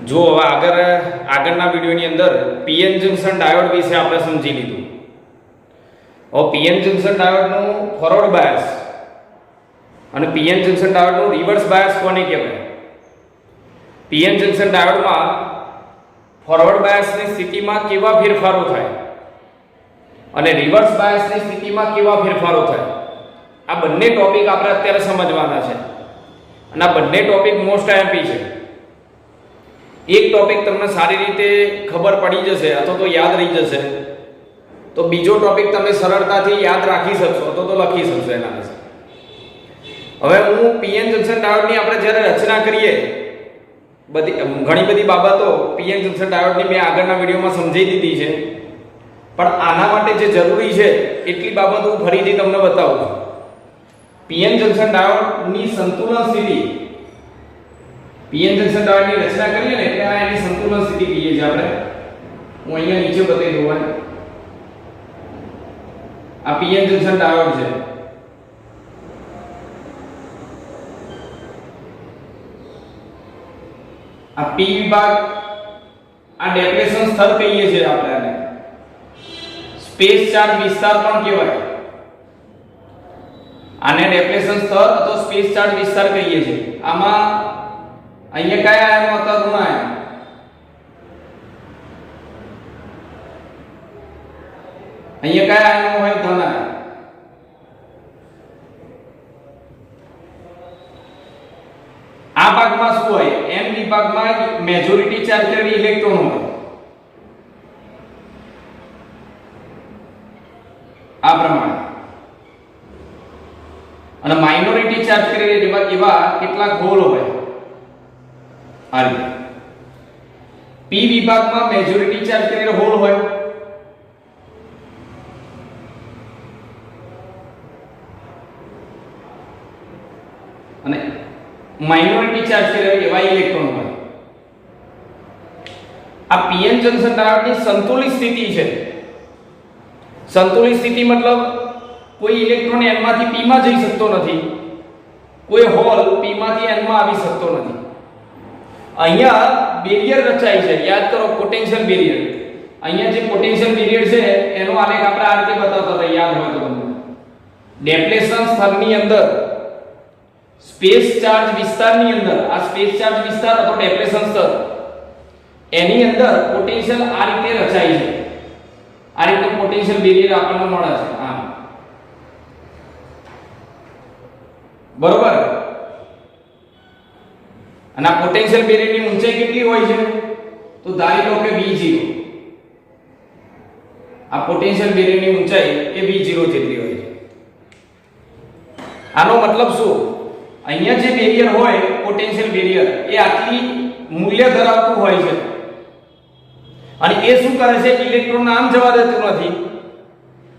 જો હવે આગળના વિડીયોની અંદર પીએન જંકશન ડાયોડ વિશે આપણે સમજી લીધું. હવે પીએન જંકશન ડાયોડનું ફોરવર્ડ બાયસ અને પીએન જંકશન ડાયોડનું રિવર્સ બાયસ કોને કહેવાય? પીએન જંકશન ડાયોડમાં ફોરવર્ડ બાયસની સ્થિતિમાં કેવા ફેરફારો થાય અને રિવર્સ બાયસની સ્થિતિમાં કેવા ફેરફારો થાય, આ બંને ટોપિક આપણે અત્યારે સમજવાના છે. અને આ બંને ટોપિક મોસ્ટ આઈએમપી છે. એક ટોપિક તમને સારી રીતે ખબર પડી જશે અથવા તો યાદ રહી જશે, તો બીજો ટોપિક તમે સરળતાથી યાદ રાખી શકશો અથવા તો લખી શકશો એના વિશે. હવે હું પીએન જંકશન ડાયોડની આપણે જ્યારે રચના કરીએ, ઘણી બધી બાબતો પીએન જંકશન ડાયોડની મેં આગળના વિડીયોમાં સમજાવી દીધી છે, પણ આના માટે જે જરૂરી છે એટલી બાબતો હું ફરીથી તમને બતાવું છું. પીએન જંકશન ડાયોડની સંતુલન સ્થિતિ, પીએન જંકશન ડાયોડની રચના કરીએ ને એટલે આ એની સંતુલન સ્થિતિ કહીએ છીએ આપણે. હું અહીંયા નીચે બતાવી દઉં. આ પીએન જંકશન ડાયોડ છે. આ પી વિભાગ, આ ડેપ્લેશન સ્તર કહીએ છીએ આપણે આને. સ્પેસ ચાર્જ વિસ્તાર પણ કહેવાય. આને ડેપ્લેશન સ્તર અથવા સ્પેસ ચાર્જ વિસ્તાર કહીએ છીએ. આમાં અહીંયા કયા આયનો હતા? ઋણ આયન. અહીંયા કયા આયનો હોય? ધન આયન. આ ભાગમાં શું હોય? n વિભાગમાં મેજોરિટી ચાર્જ કરેલી ઇલેક્ટ્રોન હોય. આ પ્રમાણે. અને માઇનોરિટી ચાર્જ કરેલી એવા કેટલાક હોલ હોય. આ રીતે p વિભાગમાં મેજોરિટી ચાર્જ કરેલો હોલ હોય. અને માઇનોરિટી ચાર્જ કરેલા એવા ઇલેક્ટ્રોન હોય. આ પીએન જંકશન ડાયોડની સંતુલિત સ્થિતિ છે. સંતુલિત સ્થિતિ મતલબ કોઈ ઇલેક્ટ્રોન n માંથી p માં જઈ શકતો નથી, કોઈ હોલ p માંથી n માં આવી શકતો નથી. અહીંયા બેરિયર રચાય છે. યાદ કરો, પોટેન્શિયલ બેરિયર. અહીંયા જે પોટેન્શિયલ બેરિયર છે એનો આલેખ આપણે આ રીતે બતાવતા હતા, યાદ હોય તો તમને. ડેપ્લેશન સ્તરની અંદર સ્પેસ ચાર્જ વિસ્તારની અંદર, આ સ્પેસ ચાર્જ વિસ્તાર અથવા ડેપ્લેશન સ્તર, એની અંદર પોટેન્શિયલ આ રીતે રચાય છે. આ રીતે પોટેન્શિયલ બેરિયર આપણને મળે છે. આમ બરોબર. અને આ પોટેન્શિયલ બેરિયરની ઊંચાઈ કેટલી હોય છે? તો ધારી લો કે v0. આ પોટેન્શિયલ બેરિયરની ઊંચાઈ એ v0 જેટલી હોય છે. આનો મતલબ શું? અહીંયા જે બેરિયર હોય, પોટેન્શિયલ બેરિયર, એ આટલી મૂલ્ય ધરાવતું હોય છે. અને એ શું કરે છે? ઇલેક્ટ્રોન આમ જવા દેતું નથી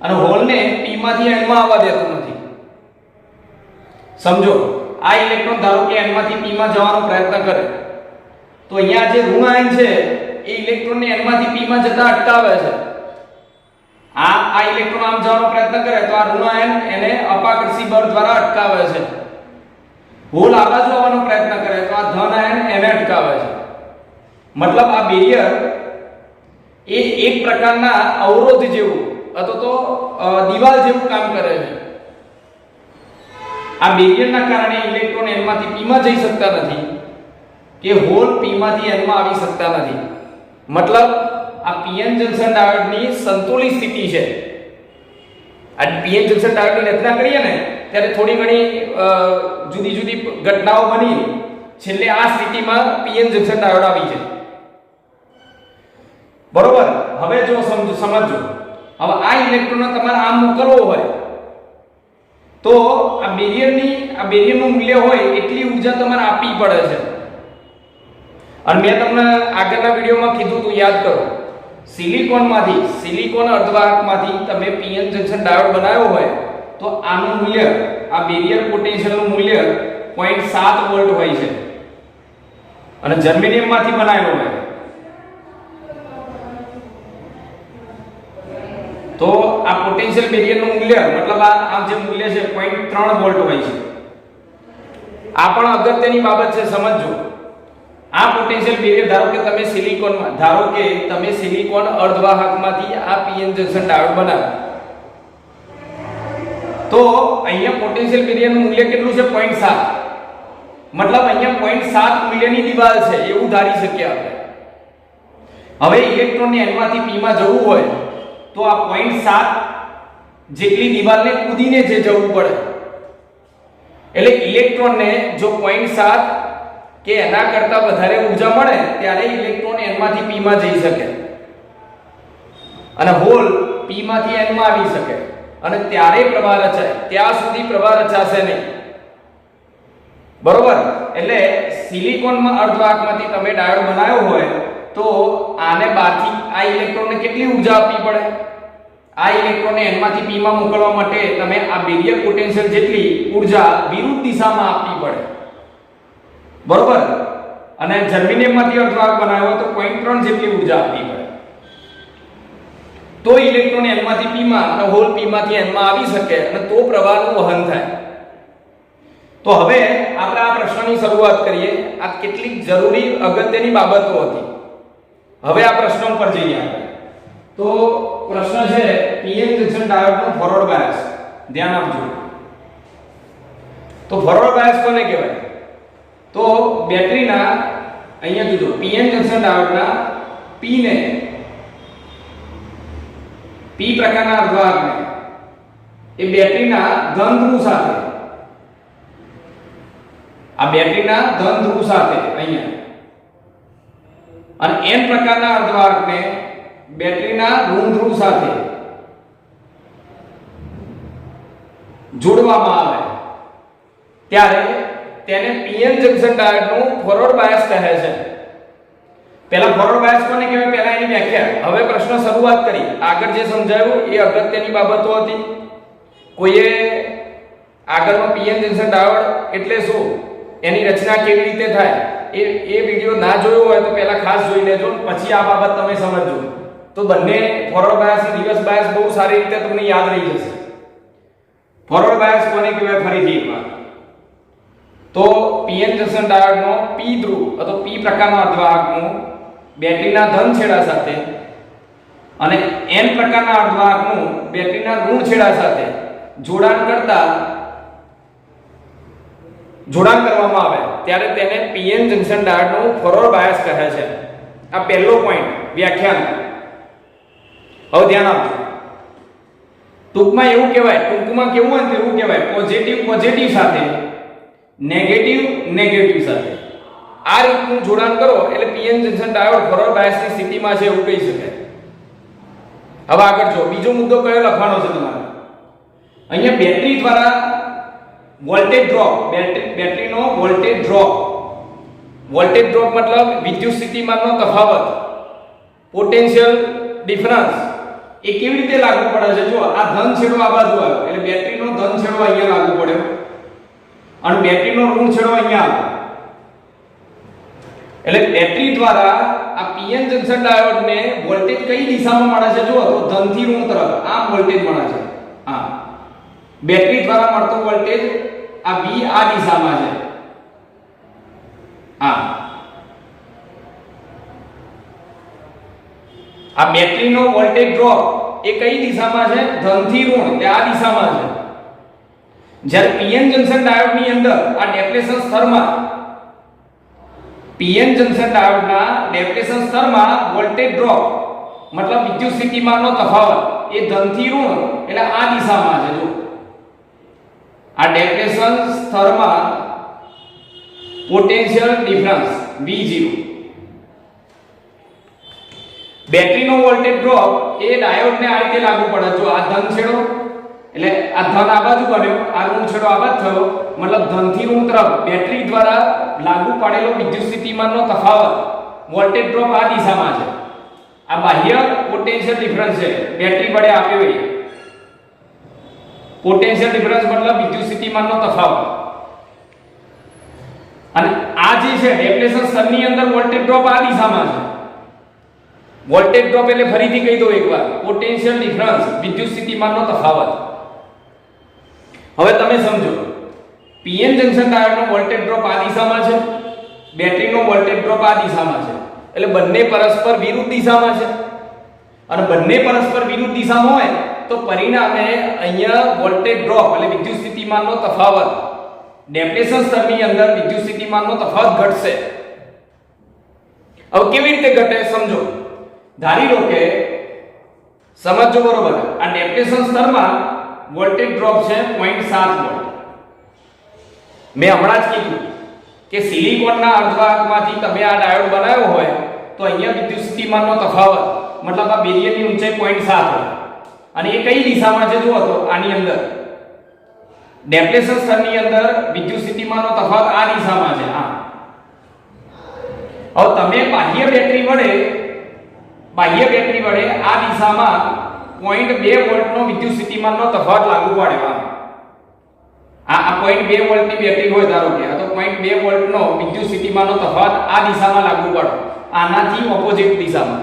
અને હોલને p માંથી n માં આવવા દેતું નથી. સમજો, આ ઇલેક્ટ્રોન ધારો કે n માંથી p માં જવાનો પ્રયત્ન કરે, તો અહીંયા જે ઋણ આયન છે એ ઇલેક્ટ્રોનને n માંથી p માં જતા અટકાવે છે. આ ઇલેક્ટ્રોન આમ જવાનો પ્રયત્ન કરે તો આ ઋણ આયન એને અપાકર્ષી બળ દ્વારા અટકાવે છે. હોલ આ બાજુ આવવાનો પ્રયત્ન કરે તો આ ધન આયન એને અટકાવે છે. મતલબ આ બેરિયર એ એક પ્રકારના અવરોધ જેવું અથવા તો દીવાલ જેવું કામ કરે છે. આ બેરિયરના કારણે ઇલેક્ટ્રોન n માંથી p માં જઈ શકતા નથી કે હોલ p માંથી n માં આવી શકતા નથી. મતલબ આ પીએન જંકશન ડાયોડની સંતુલિત સ્થિતિ છે. આ પીએન જંકશન ડાયોડની રચના કરીએ ને ત્યારે થોડી ઘણી જુદી જુદી ઘટનાઓ બની, છેલ્લે આ સ્થિતિમાં પીએન જંકશન ડાયોડ આવી છે. બરોબર. હવે જો સમજો, હવે આ ઇલેક્ટ્રોન તમારે આમ મોકલવો હોય તો આ બેરિયરનું મૂલ્ય હોય એટલી ઊર્જા તમારે આપવી પડે છે. અને મેં તમને આગળના વિડીયોમાં કીધું તું, યાદ કરો, સિલિકોન અર્ધવાહકમાંથી તમે પીએન જંકશન ડાયોડ બનાવ્યો હોય તો આનું મૂલ્ય, આ બેરિયર પોટેન્શિયલનું મૂલ્ય 0.7 વોલ્ટ હોય છે. અને જર્મેનિયમમાંથી બનાવેલો હોય તો આ પોટેન્શિયલ બેરિયરનું મૂલ્ય, મતલબ આ જે મૂલ્ય છે 0.3 વોલ્ટ હોય છે. આ પણ અગત્યની બાબત છે, સમજજો. આ પોટેન્શિયલ બેરિયર ધારો કે તમે સિલિકોન અર્ધવાહકમાંથી આ પીએન જંકશન ડાયોડ બનાવ્યો, તો અહીંયા પોટેન્શિયલ બેરિયરનું મૂલ્ય કેટલું છે 0.7, મતલબ અહીંયા 0.7 મૂલ્યની દિવાલ છે એવું ધારી શકીએ આપણે. હવે ઇલેક્ટ્રોનને n માંથી p માં જવું હોય તો આ 0.7 જેટલી દિવાલને કૂદીને જે જવું પડે, એટલે ઇલેક્ટ્રોનને જો 0.7 કે એના કરતા વધારે ઊર્જા મળે ત્યારે ઇલેક્ટ્રોન n માંથી p માં જઈ શકે અને હોલ p માંથી n માં આવી શકે અને ત્યારે પ્રવાહ રચાય. ત્યાં સુધી પ્રવાહ રચાશે નહીં, બરોબર. એટલે સિલિકોનમાં અર્ધવાહકમાંથી તમે ડાયોડ બનાવ્યો હોય તો આને બહારથી આ ઇલેક્ટ્રોનને કેટલી ઊર્જા આપવી પડે? આ ઇલેક્ટ્રોનને n માંથી p માં મોકલવા માટે તમે આ બેરિયર પોટેન્શિયલ જેટલી ઊર્જા વિરુદ્ધ દિશામાં આપવી પડે, બરોબર. અને જર્મેનિયમમાંથી અર્ધવાહક બનાવ્યો તો 0.3 જેટલી ઊર્જા આપવી પડે, તો ઇલેક્ટ્રોન n માંથી p માં અને હોલ p માંથી n માં આવી શકે અને તો પ્રવાહનું વહન થાય. તો હવે આપણે આ પ્રશ્નની શરૂઆત કરીએ. આ કેટલીક જરૂરી અગત્યની બાબતો હતી. હવે આ પ્રશ્નો પર જઈએ આપણે. તો પ્રશ્ન છે પીએન જંકશન ડાયોડનો ફોરવર્ડ બાયસ. ધ્યાન આપજો. તો ફોરવર્ડ બાયસ કોને કહેવાય? તો બેટરીના અહીંયા કીધું પીએન જંકશન ડાયોડના p ને p પ્રકારના અર્ધવાહકને એ બેટરીના ધન ધ્રુવ સાથે, આ બેટરીના ધન ધ્રુવ સાથે અહીંયા, અને n પ્રકારના અર્ધવાહકને બેટરીના ઋણ ધ્રુવ સાથે જોડવામાં આવે ત્યારે તેને પીએન જંકશન ડાયોડનું ફોરવર્ડ બાયસ કહે છે. પહેલા ફોરવર્ડ બાયસ કોને કહેવાય? પહેલા એની વ્યાખ્યા. હવે પ્રશ્ન શરૂઆત કરી. આગળ જે સમજાયું એ અગત્યની બાબતો હતી. કોઈએ આગળનો પીએન જંકશન ડાયોડ એટલે શું, એની રચના કેવી રીતે થાય એ વિડિયો ના જોયો હોય તો પહેલા ખાસ જોઈ લેજો, પછી આ બાબત તમે સમજજો. તો બંને ફોરવર્ડ બાયસ અને રિવર્સ બાયસ બહુ સારી રીતે તમને યાદ રહી જશે. ફોરવર્ડ બાયસ કોને કહેવાય? ફરીથી એકવાર. તો પીએન જંકશન ડાયોડનો p ધ્રુવ અથવા p પ્રકારનો અર્ધવાહકનું બેટરીના ધન છેડા સાથે અને n પ્રકારના અર્ધવાહકનું બેટરીના ઋણ છેડા સાથે જોડાણ કરવામાં આવે ત્યારે તેને પીએન જંકશન ડાયોડનું ફોરવર્ડ બાયસ કહે છે. આ પહેલો પોઈન્ટ વ્યાખ્યાન. હવે ધ્યાન આપજો. ટૂંકમાં કેવું હોય તેવું કહેવાય પોઝિટિવ સાથે નેગેટિવ સાથે આ રીતનું જોડાણ કરો એટલે પીએન જંકશન ડાયોડ ફોરવર્ડ બાયસની સ્થિતિમાં છે એવું કહી શકાય. હવે આગળ જો બીજો મુદ્દો કયો લખવાનો છે તમારે? અહીંયા બેટરી દ્વારા વોલ્ટેજ ડ્રોપ, બેટરીનો વોલ્ટેજ ડ્રોપ મતલબ વિદ્યુત સ્થિતિમાનનો તફાવત, પોટેન્શિયલ ડિફરન્સ એ કેવી રીતે લાગુ પડે છે? જો આ ધન છેડો આ બાજુ આવ્યો એટલે બેટરીનો ધન છેડો અહીંયા લાગુ પડ્યો અને બેટરીનો ઋણ છેડો અહીંયા આવ્યો. એટલે બેટરી દ્વારા આ પીએન જંકશન ડાયોડને વોલ્ટેજ કઈ દિશામાં મળે છે? જો તો ધનથી ઋણ તરફ આ વોલ્ટેજ મળે છે. હા, બેટરી દ્વારા મળતો વોલ્ટેજ આ V આ દિશામાં છે. આ બેટરીનો વોલ્ટેજ ડ્રોપ એ કઈ દિશામાં છે? ધનથી ઋણ, એટલે આ દિશામાં છે. જ્યારે પીએન જંકશન ડાયોડની અંદર આ ડેપ્લેશન સ્તરમાં પીએન જંકશન ડાયોડના ડેપ્લેશન સ્તરમાં વોલ્ટેજ ડ્રોપ મતલબ વિદ્યુત સ્થિતિમાનનો તફાવત એ ધનથી ઋણ એટલે આ દિશામાં છે. જો આ ડેપ્લેશન સ્તરમાં પોટેન્શિયલ ડિફરન્સ V0, બેટરીનો વોલ્ટેજ ડ્રોપ એ ડાયોડને આ રીતે લાગુ પડે. જો આ ધન છેડો એટલે આ ધન આ બાજુ બન્યો, આ ઋણ છેડો આ બાજુ થયો, મતલબ ધનથી ઋણ તરફ બેટરી દ્વારા લાગુ પાડેલો વિદ્યુત સ્થિતિમાનનો તફાવત વોલ્ટેજ ડ્રોપ આ દિશામાં છે. આ બાહ્ય પોટેન્શિયલ ડિફરન્સ છે, બેટરી વડે આપ્યો એ પોટેન્શિયલ ડિફરન્સ મતલબ વિદ્યુત સ્થિતિમાનનો તફાવત. અને આ જે છે ડેપ્લેશન સ્તરની અંદર વોલ્ટેજ ડ્રોપ આ દિશામાં છે. વોલ્ટેજ ડ્રોપ એટલે ફરીથી કહી દો એકવાર, પોટેન્શિયલ ડિફરન્સ વિદ્યુત સ્થિતિમાનનો તફાવત. હવે તમે સમજો, પીએન જંકશન ડાયોડનો વોલ્ટેજ ડ્રોપ આ દિશામાં છે, બેટરીનો વોલ્ટેજ ડ્રોપ આ દિશામાં છે, એટલે બંને પરસ્પર વિરુદ્ધ દિશામાં છે અને બંને પરસ્પર વિરુદ્ધ દિશામાં હોય તો પરિણામે અહીંયા વોલ્ટેજ ડ્રોપ એટલે વિદ્યુત સ્થિતિમાનનો તફાવત ડેપ્લેશન સ્તરની અંદર વિદ્યુત સ્થિતિમાનનો તફાવત ઘટશે. હવે કેવી રીતે ઘટે સમજો. ધારી લો કે સમજો બરોબર, આ ડેપ્લેશન સ્તરમાં વોલ્ટેજ ડ્રોપ છે 0.7 વોલ્ટ. મેં હમણાં જ કીધું કે સિલિકોનના અર્ધવાહકમાંથી તમે આ ડાયોડ બનાવ્યો હોય તો અહીંયા વિદ્યુત સ્થિતિમાનનો તફાવત મતલબ આ બેરિયરની ઊંચાઈ 0.7 હોય અને એ કઈ દિશામાં છે જુઓ તો આની અંદર ડેપ્લેશન સ્તરની અંદર વિદ્યુત સ્થિતિમાનનો તફાવત આ દિશામાં છે. આ હવે તમે બાહ્ય બેટરી વડે આ દિશામાં 0.2 વોલ્ટનો વિદ્યુત સ્થિતિમાનનો તફાવત લાગુ પાડ્યો. આ 0.2 વોલ્ટની બેટરી હોય ધારો કે આ તો 0.2 વોલ્ટનો વિદ્યુત સ્થિતિમાનનો તફાવત આ દિશામાં લાગુ પાડો, આનાથી ઓપોઝિટ દિશામાં,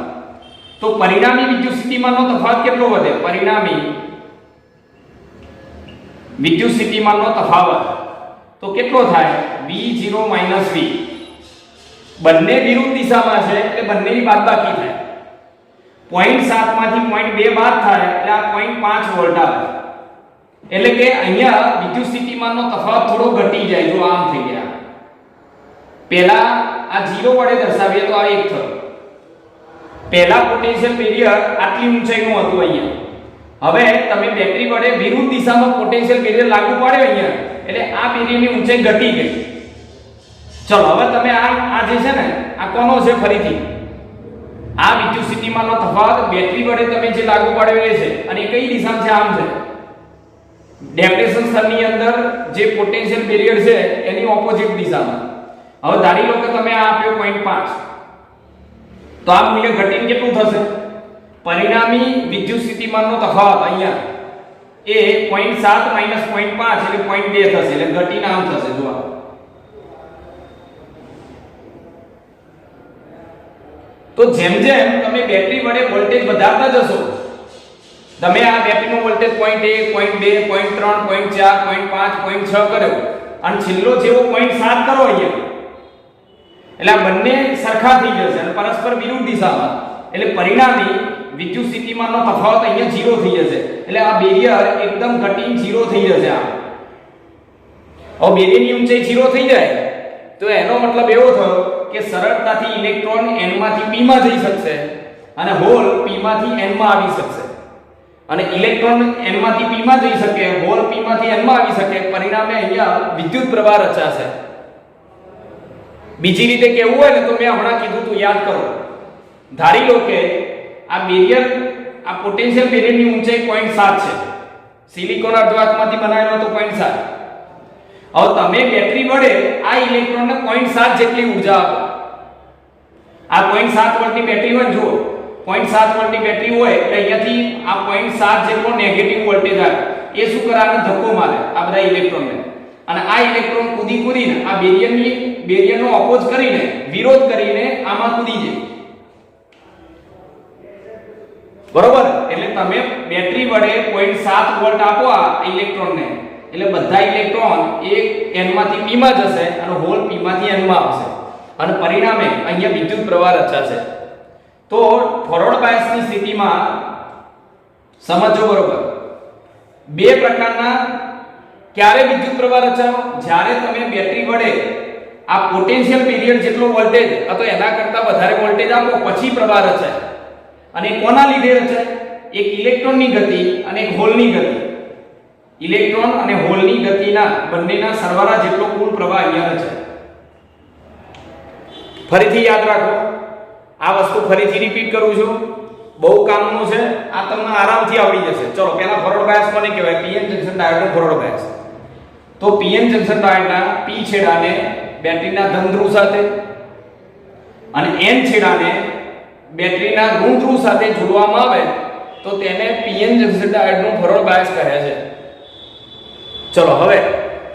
તો પરિણામી વિદ્યુત સ્થિતિમાનનો તફાવત કેટલો વધે? પરિણામી વિદ્યુત સ્થિતિમાનનો તફાવત તો કેટલો થાય? V0 V. બંને વિરુદ્ધ દિશામાં છે એટલે બંનેની બાદબાકી થાય. 0.7 માંથી 0.2 બાદ થાય એટલે આ 0.5 વોલ્ટ આવે. એટલે કે અહીંયા વિદ્યુત સ્થિતિમાનનો તફાવત થોડો ઘટી જાય. જો આમ થઈ ગયા, પહેલા આ 0 વડે દર્શાવીએ તો આ 1 થયો. પહેલા પોટેન્શિયલ બેરિયર આટલી ઊંચાઈનું હતું અહીંયા. હવે તમે બેટરી વડે વિરુદ્ધ દિશામાં પોટેન્શિયલ બેરિયર લાગુ પાડ્યો અહીંયા, એટલે આ બેરિયરની ઊંચાઈ ઘટી ગઈ. ચલો હવે તમે આ જે છે ને આ કોનો છે? ફરીથી આ વિદ્યુત સ્થિતિમાનનો તફાવત બેટરી વડે તમે જે લાગુ પાડ્યો એ છે અને એ કઈ દિશામાં છે? આમ છે. ડેપ્લેશન સ્તરની અંદર જે પોટેન્શિયલ બેરિયર છે એની ઓપોઝિટ દિશામાં. હવે ધારી લો કે તમે આ આપ્યો 0.5, તો આ મૂલ્ય ઘટીને કેટલું થશે? પરિણામી વિદ્યુત સ્થિતિમાનનો તફાવત અહીંયા એ 0.7 - 0.5 એટલે 0.2 થશે. એટલે ઘટીને આમ થશે. જો તો જેમ જેમ તમે બેટરી વડે વોલ્ટેજ વધારતા જશો, તમે આ બેટરીનો વોલ્ટેજ 0.1 0.2 0.3 0.4 0.5 0.6 કર્યો અને છેલ્લો જેવો 0.7 કરો અહીંયા, એટલે આ બંને સરખા થઈ જશે અને પરસ્પર વિરુદ્ધ દિશામાં, એટલે પરિણામી વિદ્યુત સ્થિતિમાનનો તફાવત અહીંયા 0 થઈ જશે. એટલે આ બેરિયર એકદમ ઘટીને 0 થઈ જશે. હવે બેરિયરની ઊંચાઈ 0 થઈ જાય તો એનો મતલબ એવો થયો કે સરળતાથી ઇલેક્ટ્રોન n માંથી p માં જઈ શકશે અને હોલ p માંથી n માં આવી શકશે. અને ઇલેક્ટ્રોન n માંથી p માં જઈ શકે, હોલ p માંથી n માં આવી શકે. પરિણામે અહીંયા વિદ્યુત પ્રવાહ રચાશે. બીજી રીતે કેવું હોય ને તો મેં હમણાં કીધું તું યાદ કરો. ધારી લો કે આ બેરિયર આ પોટેન્શિયલ બેરિયરની ઊંચાઈ 0.7 છે. સિલિકોન અર્ધવાહકમાંથી બનાવેલો તો 0.7. હવે તમે બેટરી વડે આ ઇલેક્ટ્રોનને 0.7 જેટલી ઊર્જા આપો. આ 0.7 વોલ્ટની બેટરી હોય, જુઓ 0.7 વોલ્ટની બેટરી હોય એટલે અહીંયાથી આ 0.7 જેટલો નેગેટિવ વોલ્ટેજ આવે. એ શું કરે? આને ધક્કો મારે આ બધા ઇલેક્ટ્રોનને, અને આ ઇલેક્ટ્રોન કૂદીને આ બેરિયરનો ઓપોઝ કરીને, વિરોધ કરીને આમાં કૂદી જાય. બરોબર? એટલે તમે બેટરી વડે 0.7 વોલ્ટ આપો આ ઇલેક્ટ્રોનને, એટલે બધા ઇલેક્ટ્રોન એક n માંથી p માં જશે અને હોલ p માંથી n માં આવશે અને પરિણામે અહીંયા વિદ્યુત પ્રવાહ રચાશે. તો ફોરવર્ડ બાયસની સ્થિતિમાં સમજો બરોબર, બે પ્રકારના ક્યારે વિદ્યુત પ્રવાહ રચાયો? જ્યારે તમે બેટરી વડે આ પોટેન્શિયલ બેરિયર જેટલો વોલ્ટેજ અથવા એના કરતા વધારે વોલ્ટેજ આપો પછી પ્રવાહ રચાય. અને કોના લીધે રચાય? એક ઇલેક્ટ્રોનની ગતિ અને એક હોલની ગતિ. ઇલેક્ટ્રોન અને હોલની ગતિના બંનેના સરવાળા જેટલો કુલ પ્રવાહ અહીંયા રચાય. ફરીથી યાદ રાખો, આ વસ્તુ ફરીથી રિપીટ કરું છું, બહુ કામનું છે, આ તમને આરામથી આવડી જશે. ચલો પહેલા ફોરવર્ડ બાયસ કોને કહેવાય? પીએન જંકશન ડાયોડનો ફોરવર્ડ બાયસ. તો પીએન જંકશન ડાયોડના p છેડાને બેટરીના ધન ધ્રુવ સાથે અને n છેડાને બેટરીના ઋણ ધ્રુવ સાથે જોડવામાં આવે તો તેને પીએન જંકશન ડાયોડનું ફોરવર્ડ બાયસ કહે છે. ચલો હવે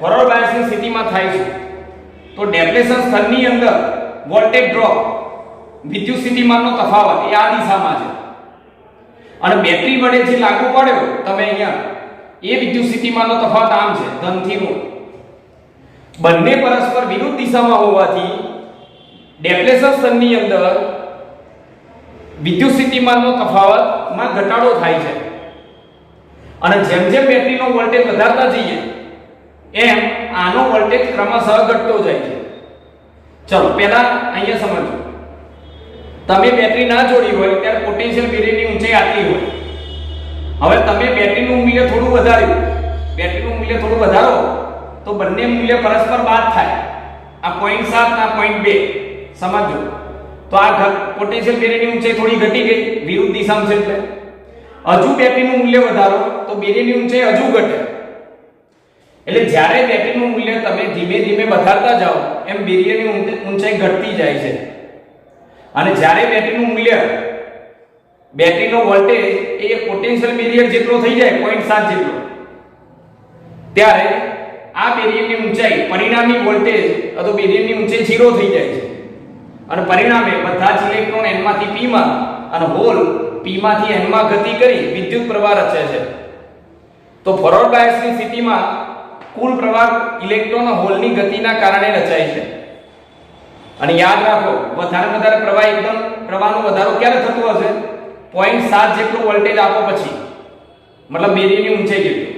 ફોરવર્ડ બાયસની સ્થિતિમાં થાય છે તો ડેપ્લેશન સ્તરની અંદર વોલ્ટેજ ડ્રોપ વિદ્યુત સ્થિતિમાનનો તફાવત એ આ દિશામાં છે અને બેટરી વડે જે લાગુ પડ્યો તમે અહીંયા એ વિદ્યુત સ્થિતિમાનનો તફાવત આમ છે, ધનથી ઋણ. બંને પરસ્પર વિરુદ્ધ દિશામાં હોવાથી ડેપ્લેશન સ્તરની અંદર વિદ્યુત સ્થિતિમાનનો તફાવતમાં ઘટાડો થાય છે અને જેમ જેમ બેટરીનો વોલ્ટેજ વધારતા જઈએ એમ આનો વોલ્ટેજ ક્રમશઃ ઘટતો જાય છે. ચલો પહેલા અહીંયા સમજો. તમે બેટરી ના જોડી હોય ત્યારે પોટેન્શિયલ બેરિયરની ઊંચાઈ આટલી હોય. હવે તમે બેટરીનું મૂલ્ય થોડું વધારો તો બંને મૂલ્ય પરસ્પર બાદ થાય. આ 0.7 ના 0.2 સમજો. તો આ પોટેન્શિયલ બેરિયરની ઊંચાઈ થોડી ઘટી ગઈ વિરુદ્ધ દિશામાં છે એટલે. હજુ બેટરીનું મૂલ્ય વધારો તો બેરિયરની ઊંચાઈ હજુ ઘટે. એટલે જ્યારે બેટરીનું મૂલ્ય તમે ધીમે ધીમે વધારતા જાઓ એમ બેરિયરની ઊંચાઈ ઘટતી જાય છે. અને જ્યારે બેટરીનું મૂલ્ય બેટરીનો વોલ્ટેજ એ પોટેન્શિયલ બેરિયર જેટલો થઈ જાય 0.7 જેટલો ત્યારે આ બેરિયરની ઊંચાઈ પરિણામી વોલ્ટેજ અથવા બેરિયરની ઊંચાઈ 0 થઈ જાય છે. અને પરિણામે બધા જ ઇલેક્ટ્રોન n માંથી p માં અને હોલ p માંથી n માં ગતિ કરી વિદ્યુત પ્રવાહ રચે છે. તો ફોરવર્ડ બાયસની સ્થિતિમાં કુલ પ્રવાહ ઇલેક્ટ્રોન અને હોલની ગતિના કારણે રચાય છે. અને યાદ રાખો વધારે પ્રવાહનો વધારો ક્યારે થતો હશે? 0.7 જેટલો વોલ્ટેજ આપો પછી, મતલબ બેરિયરની ઊંચાઈ જેટલી.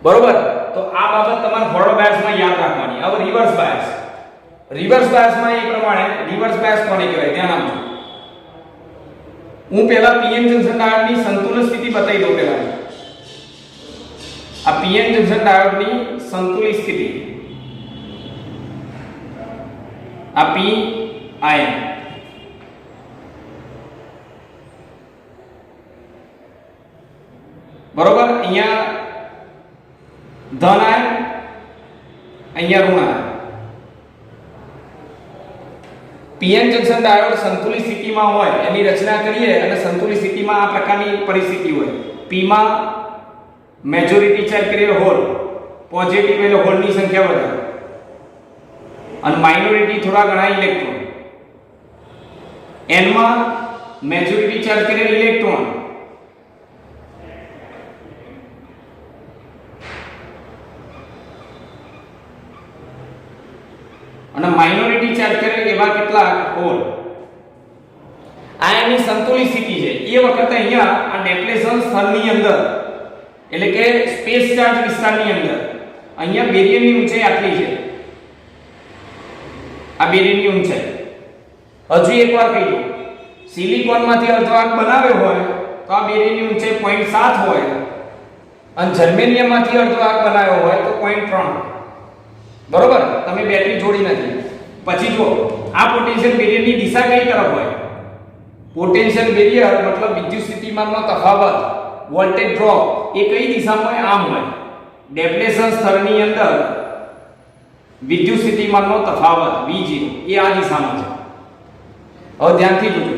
બરોબર? તો આ બાબત તમારે ફોરવર્ડ બાયસમાં યાદ રાખવાની. હવે રિવર્સ બાયસમાં એ પ્રમાણે રિવર્સ બાયસ કોને કહેવાય ધ્યાન આપજો. હું પહેલા પીએન જંકશન ડાયોડની સંતુલન સ્થિતિ બતાવી દઉં. પહેલા આ પીએન જંકશન ડાયોડની સંતુલિત સ્થિતિ, આ પી આયન. બરોબર? અહીંયા ધન આયન, અહીંયા ઋણ આયન. પીએન જંકશન ડાયોડ સંતુલિત સ્થિતિમાં હોય એની રચના કરીએ અને સંતુલિત સ્થિતિમાં આ પ્રકારની પરિસ્થિતિ હોય. પી માં મેજોરિટી ચાર્જ કરેલ હોલ પોઝિટિવ એટલે હોલની સંખ્યા વધારે અને માઇનોરિટી થોડા ઘણા ઇલેક્ટ્રોન. n માં મેજોરિટી ચાર્જ કરેલ ઇલેક્ટ્રોન અને માઇનોરિટી ચાર્જ કરેલ એવા કેટલાક હોલ. આ એની સંતુલિત સ્થિતિ છે. એ વખતે અહીંયા આ ડેપ્લેશન સ્થળની અંદર એટલે કે સ્પેસ ચાર્જ વિસ્તારની અંદર અહીંયા બેરિયરની ઊંચાઈ આટલી છે. આ બેરિયરની ઊંચાઈ હજુ એકવાર કહી દઉં, સિલિકોનમાંથી અર્ધવાહક બનાવ્યો હોય તો આ બેરિયરની ઊંચાઈ 0.7 હોય અને જર્મેનિયમમાંથી અર્ધવાહક બનાવ્યો હોય તો 0.3. બરોબર? તમે બેટરી જોડી નથી. પછી જો આ પોટેન્શિયલ બેરિયરની દિશા કઈ તરફ હોય? પોટેન્શિયલ બેરિયર મતલબ વિદ્યુત સ્થિતિમાનનો તફાવત, વોલ્ટેજ ડ્રોપ એ કઈ દિશામાં હોય? આમ હોય. ડેપ્લેશન સ્તરની અંદર વિદ્યુત સ્થિતિમાનનો તફાવત V0 એ આ દિશામાં છે. હવે ધ્યાનથી જોજો.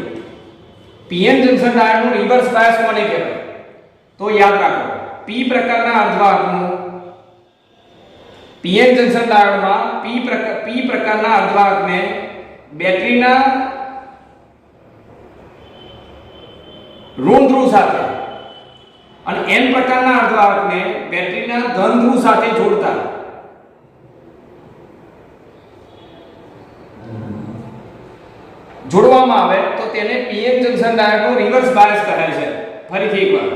પીએન જંકશન ડાયોડનું રિવર્સ બાયસ કોને કહેવાય? તો યાદ રાખો, p પ્રકારના અર્ધવાહકનું પીએન જંકશન ડાયોડમાં p પ્રકારના અર્ધવાહકને બેટરીના ઋણ ધ્રુવ સાથે અને n પ્રકારના અર્ધવાહકને બેટરીના ધન ધ્રુવ સાથે જોડતા જોડવામાં આવે તો તેને પીએન જંકશન ડાયોડનો રિવર્સ બાયસ કહે છે. ફરીથી એકવાર,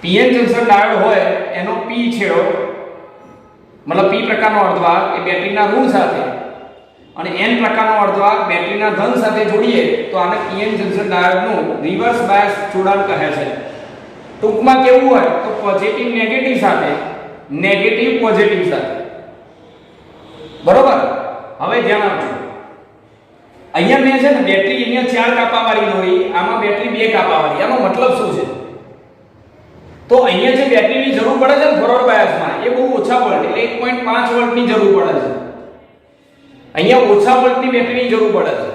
પીએન જંકશન ડાયોડ હોય એનો p છેડો મતલબ p પ્રકારનો અર્ધવાહક એ બેટરીના ઋણ સાથે અને n પ્રકારનો અર્ધવાહક બેટરીના ધન સાથે જોડીએ તો આને પીએન જંકશન ડાયોડનું રિવર્સ બાયસ જોડાણ કહે છે. ટૂંકમાં કેવું હોય તો પોઝિટિવ નેગેટિવ સાથે, નેગેટિવ પોઝિટિવ સાથે. બરોબર? હવે ધ્યાન આપજો. અહીંયા મેં છે ને બેટરી અહીંયા 4 કાપા વાળી દોરી, આમાં બેટરી 2 કાપા વાળી. આનો મતલબ શું છે? તો અહીંયા જે બેટરીની જરૂર પડે છે ને ફોરવર્ડ બાયસમાં એ બહુ ઓછા વોલ્ટ એટલે 1.5 વોલ્ટની જરૂર પડે છે. અહીંયા ઓછા વોલ્ટની બેટરીની જરૂર પડે છે.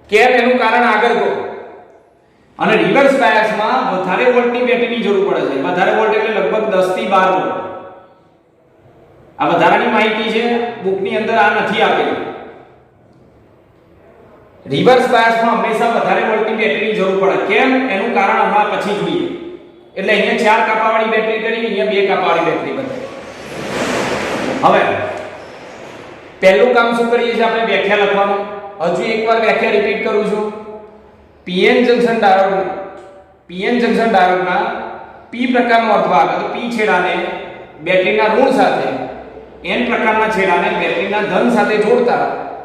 કેમ? એનું કારણ આગળ કહો. અને રિવર્સ બાયસમાં વધારે વોલ્ટની બેટરીની જરૂર પડે છે. વધારે વોલ્ટ એટલે લગભગ 10 થી 12 વોલ્ટ. આ વધારાની માહિતી છે, બુકની અંદર આ નથી આપેલી. રિવર્સ બાયસમાં હંમેશા વધારે વોલ્ટની બેટરીની જરૂર પડે. કેમ? એનું કારણ હમણાં પછી જોઈએ. એટલે અહીંયા 4 કાપાવાળી બેટરી કરી, અહીંયા 2 કાપાવાળી બેટરી બતાવી. હવે p પહેલું કામ શું કરીએ છીએ આપણે વ્યાખ્યા લખવાનું. હજુ એકવાર વ્યાખ્યા રિપીટ કરું છું. પીએન જંકશન ડાયોડના પી પ્રકારનો અર્ધભાગ તો પી છેડાને બેટરીના ઋણ સાથે એન પ્રકારના છેડાને બેટરીના ધન સાથે જોડતા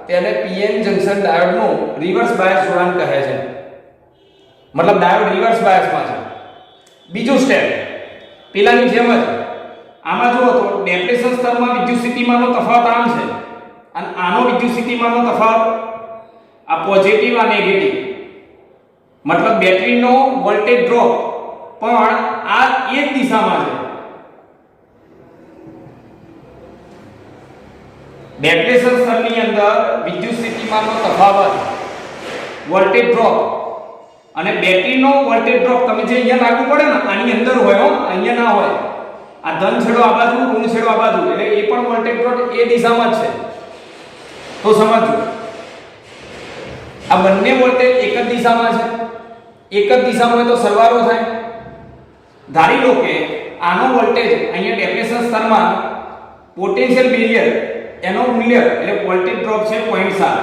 તેને પીએન જંકશન ડાયોડનું રિવર્સ બાયસ જોડાણ કહે છે. મતલબ ડાયોડ રિવર્સ બાયસમાં છે. બીજું સ્ટેપ પેલાની જેમ જ આમાં જુઓ તો ડેપ્રેશન સ્તરમાં વિદ્યુત સ્થિતિમાનનો તફાવત આમ છે અને આનો વિદ્યુત સ્થિતિમાનનો તફાવત આ પોઝિટિવ આ નેગેટિવ. મતલબ બેટરીનો વોલ્ટેજ ડ્રોપ પણ આ એક દિશામાં છે. ડેપ્રેશન સ્તરની અંદર વિદ્યુત સ્થિતિમાનનો તફાવત વોલ્ટેજ ડ્રોપ અને બેટરીનો વોલ્ટેજ ડ્રોપ તમે જે અહીંયા લાગુ પડે ને આની અંદર હોય હો, અહીંયા ના હોય. આ ધન છેડો આ બાજુ ઋણ છેડો આ બાજુ એટલે એ પણ વોલ્ટેજ ડ્રોપ એ દિશામાં જ છે. તો સમજો આ બંને વોલ્ટેજ એક જ દિશામાં છે. એક જ દિશામાં હોય તો સરવાળો થાય. ધારી લો કે આનો વોલ્ટેજ અહીંયા ડેપ્રેશન સ્તરમાં પોટેન્શિયલ બેરિયર એનો મૂલ્ય એટલે વોલ્ટેજ ડ્રોપ છે 0.7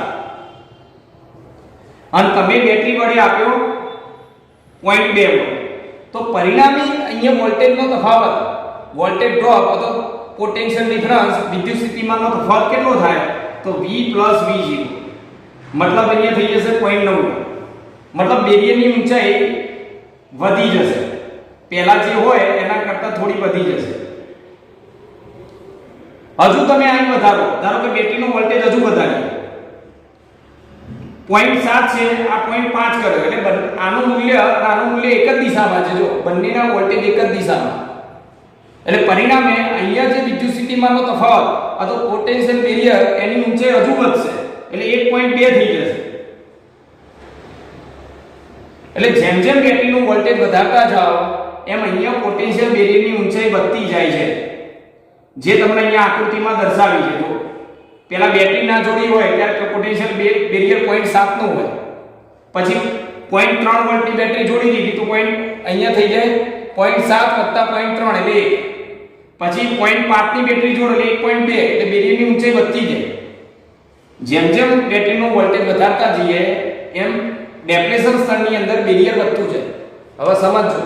અને તમે બેટરી વડે આપ્યો 0.2 તો પરિણામી અહીંયા વોલ્ટેજનો તફાવત વોલ્ટેજ ડ્રોપ અથવા પોટેન્શિયલ ડિફરન્સ વિદ્યુત સ્થિતિમાનનો તફાવત કેટલો થાય તો V + V0 મતલબ અહીંયા થઈ જશે 0.9 મતલબ બેરિયરની ઊંચાઈ વધી જશે. પહેલા જે હોય એના કરતાં થોડી વધી જશે. હજુ તમે આને વધારો ધારો કે બેટરીનો વોલ્ટેજ હજુ વધારીએ 0.7 છે આ 0.5 કર્યો એટલે આનું મૂલ્ય એક જ દિશામાં છે. જો બંનેના વોલ્ટેજ એક જ દિશામાં એટલે પરિણામે અહીંયા જે વિદ્યુત સ્થિતિમાનનો તફાવત અથવા પોટેન્શિયલ બેરિયર એની ઊંચાઈ હજુ વધશે એટલે 1.2 થઈ જશે. એટલે જેમ જેમ બેટરીનું વોલ્ટેજ વધારતા જાઓ એમ અહીંયા પોટેન્શિયલ બેરિયરની ઊંચાઈ વધતી જાય છે. જે તમને અહીંયા આકૃતિમાં દર્શાવી છે. જો પેલા બેટરી ના જોડી હોય ત્યારે પોટેન્શિયલ બેરિયર 0.7 નું હોય. પછી 0.3 વોલ્ટની બેટરી જોડી દીધી તો અહીંયા થઈ જાય 0.7 + 0.3 એટલે 1. પછી 0.5 ની બેટરી જોડો એટલે 1.2 એટલે બેરિયરની ઊંચાઈ વધતી જાય. જેમ જેમ બેટરીનો વોલ્ટેજ વધારતા જઈએ એમ ડેપ્રેશન સ્તરની અંદર બેરિયર વધતું જાય. હવે સમજો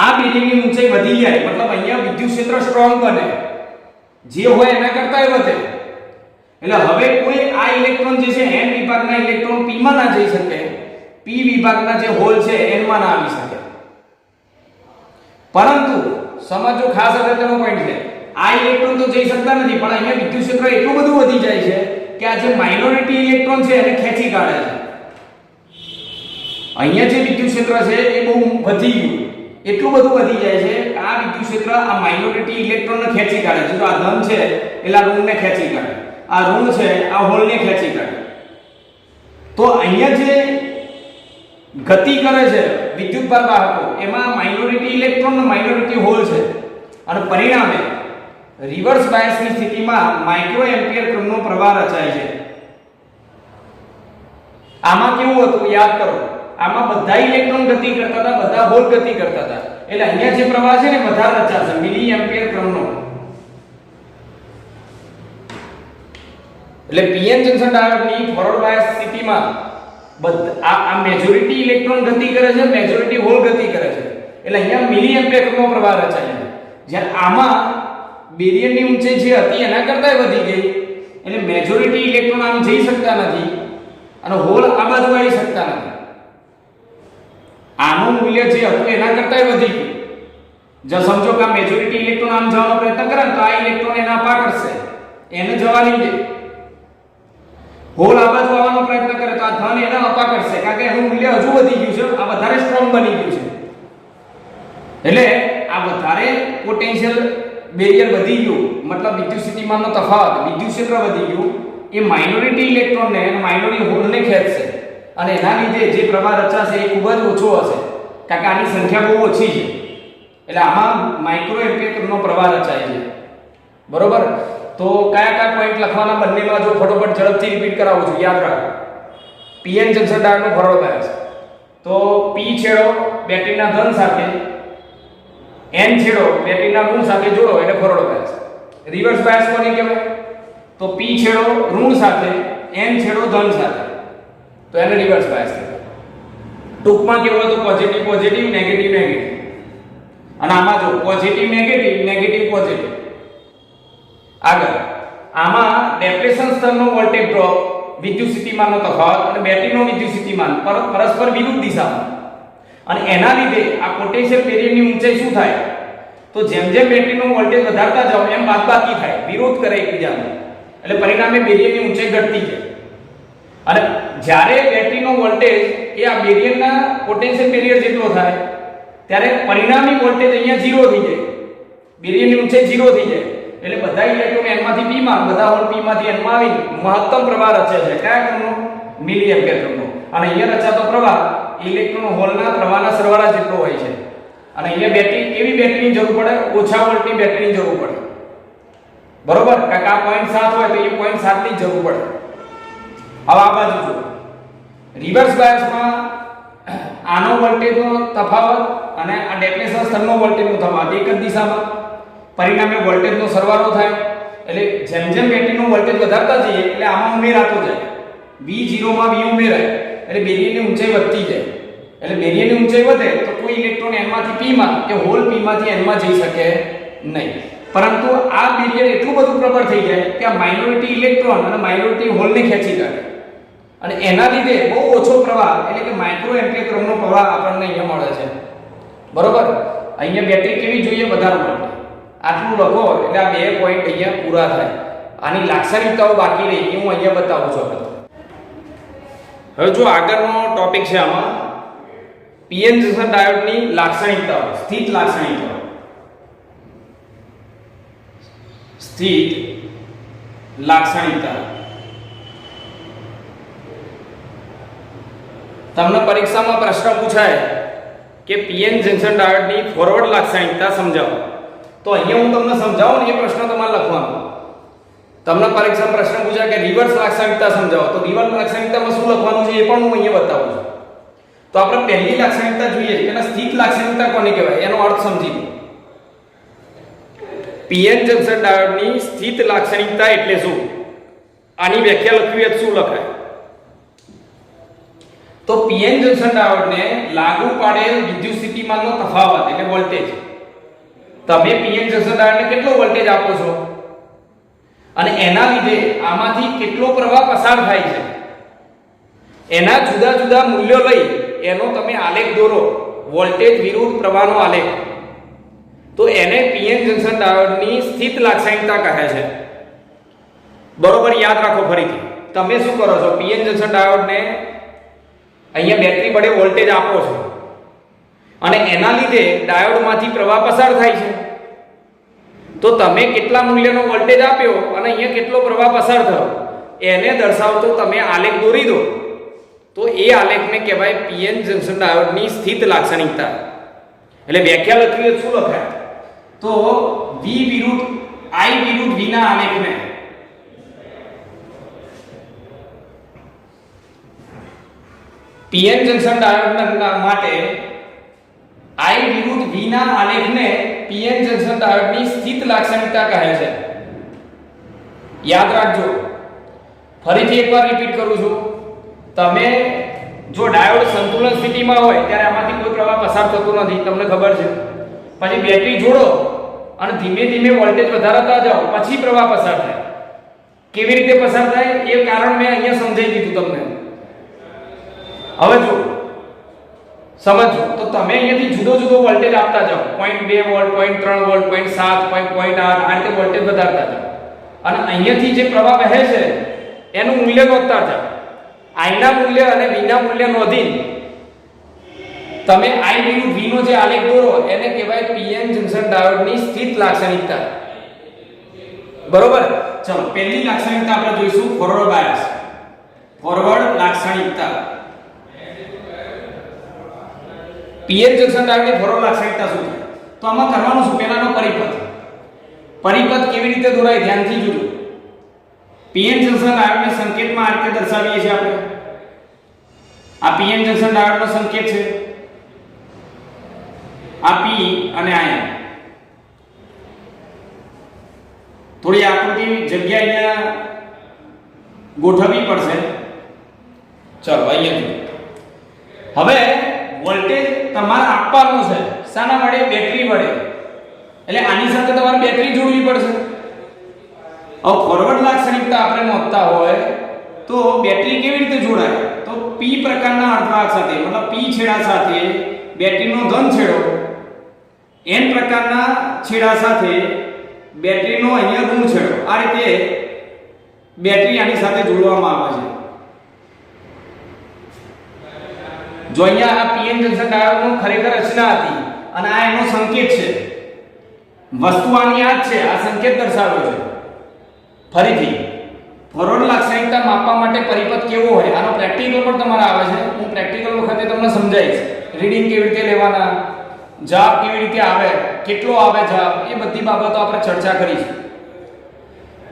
આ બેરિયરની ઊંચાઈ વધી જાય મતલબ અહીંયા વિદ્યુત ક્ષેત્ર સ્ટ્રોંગ બને. જે હોય એના કરતાંય વધે. એટલે હવે કોઈ આ ઇલેક્ટ્રોન જે છે n વિભાગના ઇલેક્ટ્રોન p માં ના જઈ શકે. p વિભાગના જે હોલ છે n માં ના આવી શકે. પરંતુ સમજો ખાસ અગત્યનો પોઈન્ટ છે આ ઇલેક્ટ્રોન તો જઈ શકતા નથી પણ અહીંયા વિદ્યુત ક્ષેત્ર એટલું બધું વધી જાય છે કે આ જે માઇનોરિટી ઇલેક્ટ્રોન છે એને ખેંચી કાઢે છે. અહીંયા જે વિદ્યુત ક્ષેત્ર છે એ બહુ વધી ગયું એટલું બધું વધી જાય છે કે આ વિદ્યુત ક્ષેત્ર આ માઇનોરિટી ઇલેક્ટ્રોનને ખેંચી કાઢે છે. જો આ ધન છે એટલે આ ઋણને ખેંચી કાઢે, આ ઋણ છે આ હોલને ખેંચી કાઢે. તો અહીંયા જે ગતિ કરે છે વિદ્યુતભાર વાહકો એમાં માઇનોરિટી ઇલેક્ટ્રોન અને માઇનોરિટી હોલ છે અને પરિણામે રિવર્સ બાયસની સ્થિતિમાં માઇક્રો એમ્પિયર ક્રમનો પ્રવાહ રચાય છે. આમાં કેવું હતું યાદ કરો. આમાં બધા ઇલેક્ટ્રોન ગતિ કરતા હતા, બધા હોલ ગતિ કરતા હતા. એટલે અહીંયા જે પ્રવાહ છે ને વધારે રચાશે મિલી એમ્પિયર ક્રમનો. એટલે પીએન જંકશન ડાયોડની ફોરવર્ડ બાયસ સ્થિતિમાં આ મેજોરિટી ઇલેક્ટ્રોન ગતિ કરે છે, મેજોરિટી હોલ ગતિ કરે છે. એટલે અહીંયા મિલી એમ્પિયર ક્રમનો પ્રવાહ રચાય છે. જ્યારે આમાં બેરિયરની ઊંચાઈ જે હતી એના કરતાંય વધી ગઈ એટલે મેજોરિટી ઇલેક્ટ્રોન આમ જઈ શકતા નથી અને હોલ આ બાજુ આવી શકતા નથી. આનું મૂલ્ય જે હતું એના કરતાંય વધી ગયું. જો સમજો કે આ મેજોરિટી ઇલેક્ટ્રોન આમ જવાનો પ્રયત્ન કરે તો આ ઇલેક્ટ્રોન એના આપા કરશે, એને જવા નહીં દે. હોલ આ બાજુ આવવાનો પ્રયત્ન કરે તો આ ધન એના આપા કરશે કારણ કે એનું મૂલ્ય હજુ વધી ગયું છે, આ વધારે સ્ટ્રોંગ બની ગયું છે. એટલે આ વધારે પોટેન્શિયલ બેરિયર વધી ગયું મતલબ વિદ્યુત સ્થિતિમાનનો તફાવત વિદ્યુત ક્ષેત્ર વધી ગયું એ માઇનોરિટી ઇલેક્ટ્રોનને અને માઇનોરિટી હોલને ખેંચશે અને એના લીધે જે પ્રવાહ રચાશે એ ખૂબ જ ઓછો હશે કારણ કે આની સંખ્યા બહુ ઓછી છે. એટલે આમાં માઇક્રો એમ્પિયરનો પ્રવાહ રચાય છે. બરોબર. તો કયા પોઈન્ટ લખવાના બંનેમાં જો ફટોફટ ઝડપથી રિપીટ કરાવું છું યાદ રાખો. પીએન જંકશન ડાયોડનો ફોરવર્ડ બાયસ તો p છેડો બેટરીના ધન સાથે n છેડો બેટરીના ઋણ સાથે જોડો એટલે ફોરવર્ડ બાયસ. રિવર્સ બાયસ કોને કહેવાય? તો p છેડો ઋણ સાથે, n છેડો ધન સાથે, તો એને રિવર્સ બાયસ કહેવાય. ટૂંકમાં કેવું હતું? Positive positive, negative negative. અને આમાં જો પોઝિટિવ નેગેટિવ, નેગેટિવ પોઝિટિવ. આગળ આમાં ડેપ્રેશન સ્તરનો વોલ્ટેજ ડ્રોપ, વિદ્યુત સ્થિતિમાનનો તફાવત અને બેટરીનો વિદ્યુત સ્થિતિમાન પરસ્પર વિરુદ્ધ દિશામાં, અને એના લીધે આ પોટેન્શિયલ બેરિયરની ઊંચાઈ શું થાય? તો જેમ જેમ બેટરીનો વોલ્ટેજ વધારતા જાવ એમ બાદબાકી થાય, વિરોધ કરે એકબીજાનો, એટલે પરિણામે બેરિયરની ઊંચાઈ ઘટતી જાય. અને જ્યારે બેટરીનો વોલ્ટેજ એ આ બેરિયરના પોટેન્શિયલ બેરિયર જેટલો થાય ત્યારે પરિણામી વોલ્ટેજ અહીંયા 0 થઈ જાય, બેરિયરની ઊંચાઈ 0 થઈ જાય. એટલે બધા ઇલેક્ટ્રોન n માંથી p માં, બધા હોલ p માંથી n માં આવી મહત્તમ પ્રવાહ રચે છે. કયા ક્રમનો? મિલી એમ્પિયર ક્રમનો. અને અહીંયા રચાતો પ્રવાહ ઇલેક્ટ્રોન હોલના પ્રવાહના સરવાળા જેટલો હોય છે. અને અહીંયા બેટરી, કેવી બેટરીની જરૂર પડે? ઓછા વોલ્ટની બેટરીની જરૂર પડે. બરોબર? કારણ કે આ 0.7 હોય તો એ 0.7 ની જરૂર પડે. હવે આ બાજુ જો રિવર્સ બાયસમાં આનો વોલ્ટેજનો તફાવત અને આ ડેપ્રેશન સ્તરનો વોલ્ટેજનો તફાવત એક જ દિશામાં, પરિણામે વોલ્ટેજનો સરવાળો થાય. એટલે જેમ જેમ બેટરીનો વોલ્ટેજ વધારતા જઈએ એટલે આમાં ઉમેરાતો જાય. V0 માં V ઉમેરાય એટલે બેરિયરની ઊંચાઈ વધતી જાય. એટલે બેરિયરની ઊંચાઈ વધે તો કોઈ ઇલેક્ટ્રોન n માંથી p માં કે હોલ p માંથી n માં જઈ શકે નહીં. પરંતુ આ બેરિયર એટલું બધું પ્રબળ થઈ જાય કે આ માઇનોરિટી ઇલેક્ટ્રોન અને માઇનોરિટી હોલને ખેંચી કાઢે. અને એના લીધે બહુ ઓછો પ્રવાહ, એટલે કે માઇક્રો એમ્પિયર ક્રમનો પ્રવાહ આપણને અહીંયા મળે છે. બરોબર? અહીંયા બેટરી કેવી જોઈએ? વધારે મળે. આટલું લખો એટલે આ 2 પોઈન્ટ અહીંયા પૂરા થાય. આની લાક્ષણિકતાઓ બાકી રહી એ હું અહીંયા બતાવું છું. હવે જો આગળનો ટોપિક છે આમાં પીએન જંકશન ડાયોડની લાક્ષણિકતાઓ, સ્થિત લાક્ષણિકતાઓ. સ્થિત લાક્ષણિકતા. તમને પરીક્ષામાં પ્રશ્ન પૂછાય કે પીએન જંકશન ડાયોડની ફોરવર્ડ લાક્ષણિકતા સમજાવો. તો અહીંયા હું તમને સમજાવું ને એ પ્રશ્ન તમારે લખવાનો. તમને પરીક્ષામાં પ્રશ્ન પૂછાય કે રિવર્સ લાક્ષણિકતા સમજાવો, તો રિવર્સ લાક્ષણિકતામાં શું લખવાનું છે એ પણ હું અહીંયા બતાવું છું. તો આપણે પહેલી લાક્ષણિકતા જોઈએ કે સ્થિત લાક્ષણિકતા કોને કહેવાય એનો અર્થ સમજી લો. પીએન જંકશન ડાયોડની સ્થિત લાક્ષણિકતા એટલે શું? આની વ્યાખ્યા લખવી હોય શું લખાય? તો પીએન જંકશન ડાયોડને લાગુ પાડેલ વિદ્યુત સ્થિતિમાનનો તફાવત એટલે વોલ્ટેજ. તમે પીએન જંકશન ડાયોડને કેટલો વોલ્ટેજ આપો છો અને એના લીધે આમાંથી કેટલો પ્રવાહ પસાર થાય છે, એના જુદા જુદા મૂલ્યો લઈ એનો તમે આલેખ દોરો, વોલ્ટેજ વિરુદ્ધ પ્રવાહનો આલેખ. તો એને પીએન જંકશન ડાયોડની સ્થિત લાક્ષણિકતા કહે છે. બરોબર? યાદ રાખો ફરીથી. તમે શું કરો છો? પીએન જંકશન ડાયોડને અહીંયા બેટરી વડે વોલ્ટેજ આપો છો અને એના લીધે ડાયોડમાંથી પ્રવાહ પસાર થાય છે. તો તમે કેટલા મૂલ્યનો વોલ્ટેજ આપ્યો અને અહીંયા કેટલો પ્રવાહ પસાર થયો એને દર્શાવતો તમે આલેખ દોરી દો, તો એ આલેખને કહેવાય પીએન જંકશન ડાયોડની સ્થિત લાક્ષણિકતા. એટલે વ્યાખ્યા લખવી શું લખાય? તો V વિરુદ્ધ I વિરુદ્ધ V ના આલેખને પીએન જંકશન ડાયોડ માટે I વિરુદ્ધ V ના આલેખને પીએન જંકશન ડાયોડની સ્થિત લાક્ષણિકતા કહે છે. યાદ રાખજો. ફરીથી એકવાર રિપીટ કરું છું. તમે જો ડાયોડ સંતુલન સ્થિતિમાં હોય ત્યારે આમાંથી કોઈ પ્રવાહ પસાર થતો નથી, તમને ખબર છે. પછી બેટરી જોડો અને ધીમે ધીમે વોલ્ટેજ વધારતા જાઓ, પછી પ્રવાહ પસાર થાય. કેવી રીતે પસાર થાય એ કારણ મેં અહીંયા સમજાવી દીધું તમને. હવે જો સમજો તો તમે અહીંયાથી જુદો જુદો વોલ્ટેજ આપતા જાઓ, 0.2 વોલ્ટ, 0.3 વોલ્ટ, 0.7, 0.8 આ રીતે વોલ્ટેજ વધારતા જાઓ અને અહીંયાથી જે પ્રવાહ વહે છે એનું મૂલ્ય નોંધતા જાઓ. I ના મૂલ્ય અને V ના મૂલ્ય નોંધી તમે I વિરુદ્ધ V નો જે આલેખ દોરો એને કહેવાય પીએન જંકશન ડાયોડની સ્થિત લાક્ષણિકતા. બરોબર? ચલો પહેલી લાક્ષણિકતા આપણે જોઈશું ફોરવર્ડ બાયસ. ફોરવર્ડ લાક્ષણિકતા. પીએન જંકશન ડાયોડની ફોરવર્ડ લાક્ષણિકતા શું છે? તો આમાં કરવાનું શું? પહેલાનો પરિપથ. પરિપથ કેવી રીતે દોરાય ધ્યાનથી જોજો. પીએન જંકશન ડાયોડને સંકેતમાં આ રીતે દર્શાવીએ છીએ આપણે. આ પીએન જંકશન ડાયોડનો સંકેત છે. આ P અને આ N. થોડી આકૃતિ જગ્યા અહીંયા ગોઠવવી પડશે. ચલો અહીંયા હવે વોલ્ટેજ તમારે આપવાનું છે શાના વડે? બેટરી વડે. એટલે આની સાથે તમારે બેટરી જોડવી પડશે. હવે ફોરવર્ડ લાક્ષણિકતા આપણે નોંધતા હોય તો બેટરી કેવી રીતે જોડાય? તો p પ્રકારના અર્ધવાહક સાથે મતલબ p છેડા સાથે બેટરીનો ધન છેડો n પ્રકારના છેડા સાથે બેટરીનો અહીંયા ઋણ છેડો, આ રીતે બેટરી આની સાથે જોડવામાં આવે છે. જો અહીંયા આ pn જંકશન ડાયોડનું ખરેખર રચના હતી અને આ એનો સંકેત છે. વસ્તુ આની આ જ છે, આ સંકેત દર્શાવ્યો છે. ફરીથી ફોરવર્ડ લાક્ષણિકતા માપવા માટે પરિપથ કેવો હોય આનો પ્રેક્ટિકલ પણ તમારે આવે છે. હું પ્રેક્ટિકલ વખતે તમને સમજાવીશ. રીડિંગ કેવી રીતે લેવાના, જવાબ કેવી રીતે આવે, કેટલો આવે જવાબ, એ બધી બાબતો આપણે ચર્ચા કરીશું.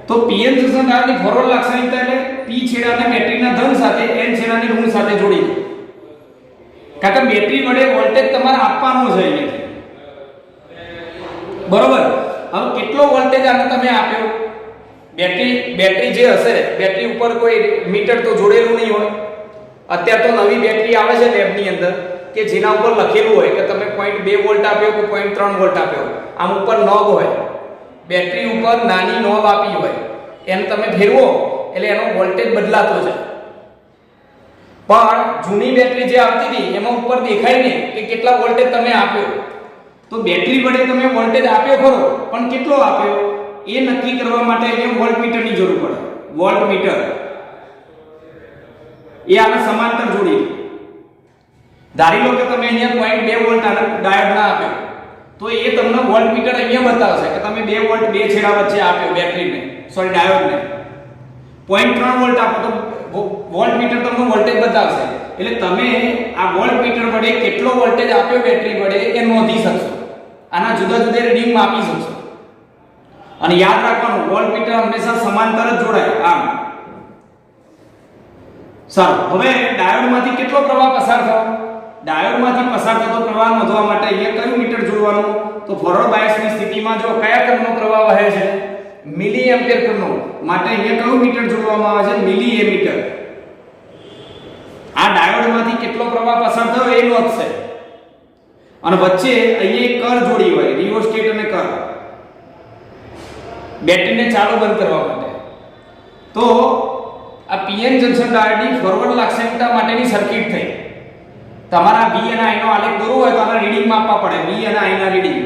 તો pn જંકશન ડાયોડની ફોરવર્ડ લાક્ષણિકતા એટલે p છેડાને બેટરીના ધન સાથે n છેડાને ઋણ સાથે જોડી દો. કારણ કે બેટરી વડે વોલ્ટેજ તમારે આપવાનો છે અહીંયાથી. બરોબર. હવે કેટલો વોલ્ટેજ આને તમે આપ્યો? બેટરી જે હશે, બેટરી ઉપર કોઈ મીટર તો જોડેલું નહીં હોય. અત્યારે તો નવી બેટરી આવે છે લેબની અંદર કે જેના ઉપર લખેલું હોય કે તમે 0.2 વોલ્ટ આપ્યો કે 0.3 વોલ્ટ આપ્યો. આમ ઉપર નોબ હોય, બેટરી ઉપર નાની નોબ આપી હોય, એને તમે ફેરવો એટલે એનો વોલ્ટેજ બદલાતો જાય. પણ જૂની બેટરી જે આવતી હતી એમાં ઉપર દેખાય નહીં કે કેટલા વોલ્ટેજ તમે આપ્યો. તો બેટરી વડે તમે વોલ્ટેજ આપ્યો ખરો, પણ કેટલો આપ્યો એ નક્કી કરવા માટે અહીંયા વોલ્ટમીટરની જરૂર પડે. વોલ્ટમીટર એ આને સમાંતર જોડી. ધારી લો કે તમે અહીંયા 0.2 વોલ્ટ આને ડાયોડ ના આપ્યો તો એ તમને વોલ્ટમીટર અહીંયા બતાવશે કે તમે 2 વોલ્ટ બે છેડા વચ્ચે આપ્યો બેટરીને, સોરી ડાયોડને. 0.3 વોલ્ટ આપો તો વોલ્ટમીટર તમને વોલ્ટેજ બતાવશે. એટલે તમે આ વોલ્ટમીટર વડે કેટલો વોલ્ટેજ આપ્યો બેટરી વડે એ નોંધી શકશો. આના જુદા જુદા રીડિંગ માપી શકશો. અને યાદ રાખવાનું વોલ્ટમીટર હંમેશા સમાંતર જ જોડાય. આમ સારું. હવે ડાયોડમાંથી કેટલો પ્રવાહ પસાર થયો? ડાયોડમાંથી પસાર થતો પ્રવાહ નોંધવા માટે અહીંયા કયું મીટર જોડવાનું? તો ફોરવર્ડ બાયસની સ્થિતિમાં જો કયા ક્રમનો પ્રવાહ વહે છે? મિલી એમ્પિયર ક્રમનો. માટે અહીંયા કયું મીટર જોડવામાં આવે છે? મિલી એમીટર. આ ડાયોડમાંથી કેટલો પ્રવાહ પસાર થયો એ નોંધશે. અને વચ્ચે અહીંયા એક કર જોડી હોય, રિયોસ્ટેટ અને કર, બેટરીને ચાલુ બંધ કરવા માટે. તો આ pn જંકશન ડાયોડની ફોરવર્ડ લાક્ષણિકતા માટેની સર્કિટ થઈ. તમારા V અને I નો આલેખ દોરવો હોય તો આના રીડિંગ માપવા પડે, V અને I ના રીડિંગ,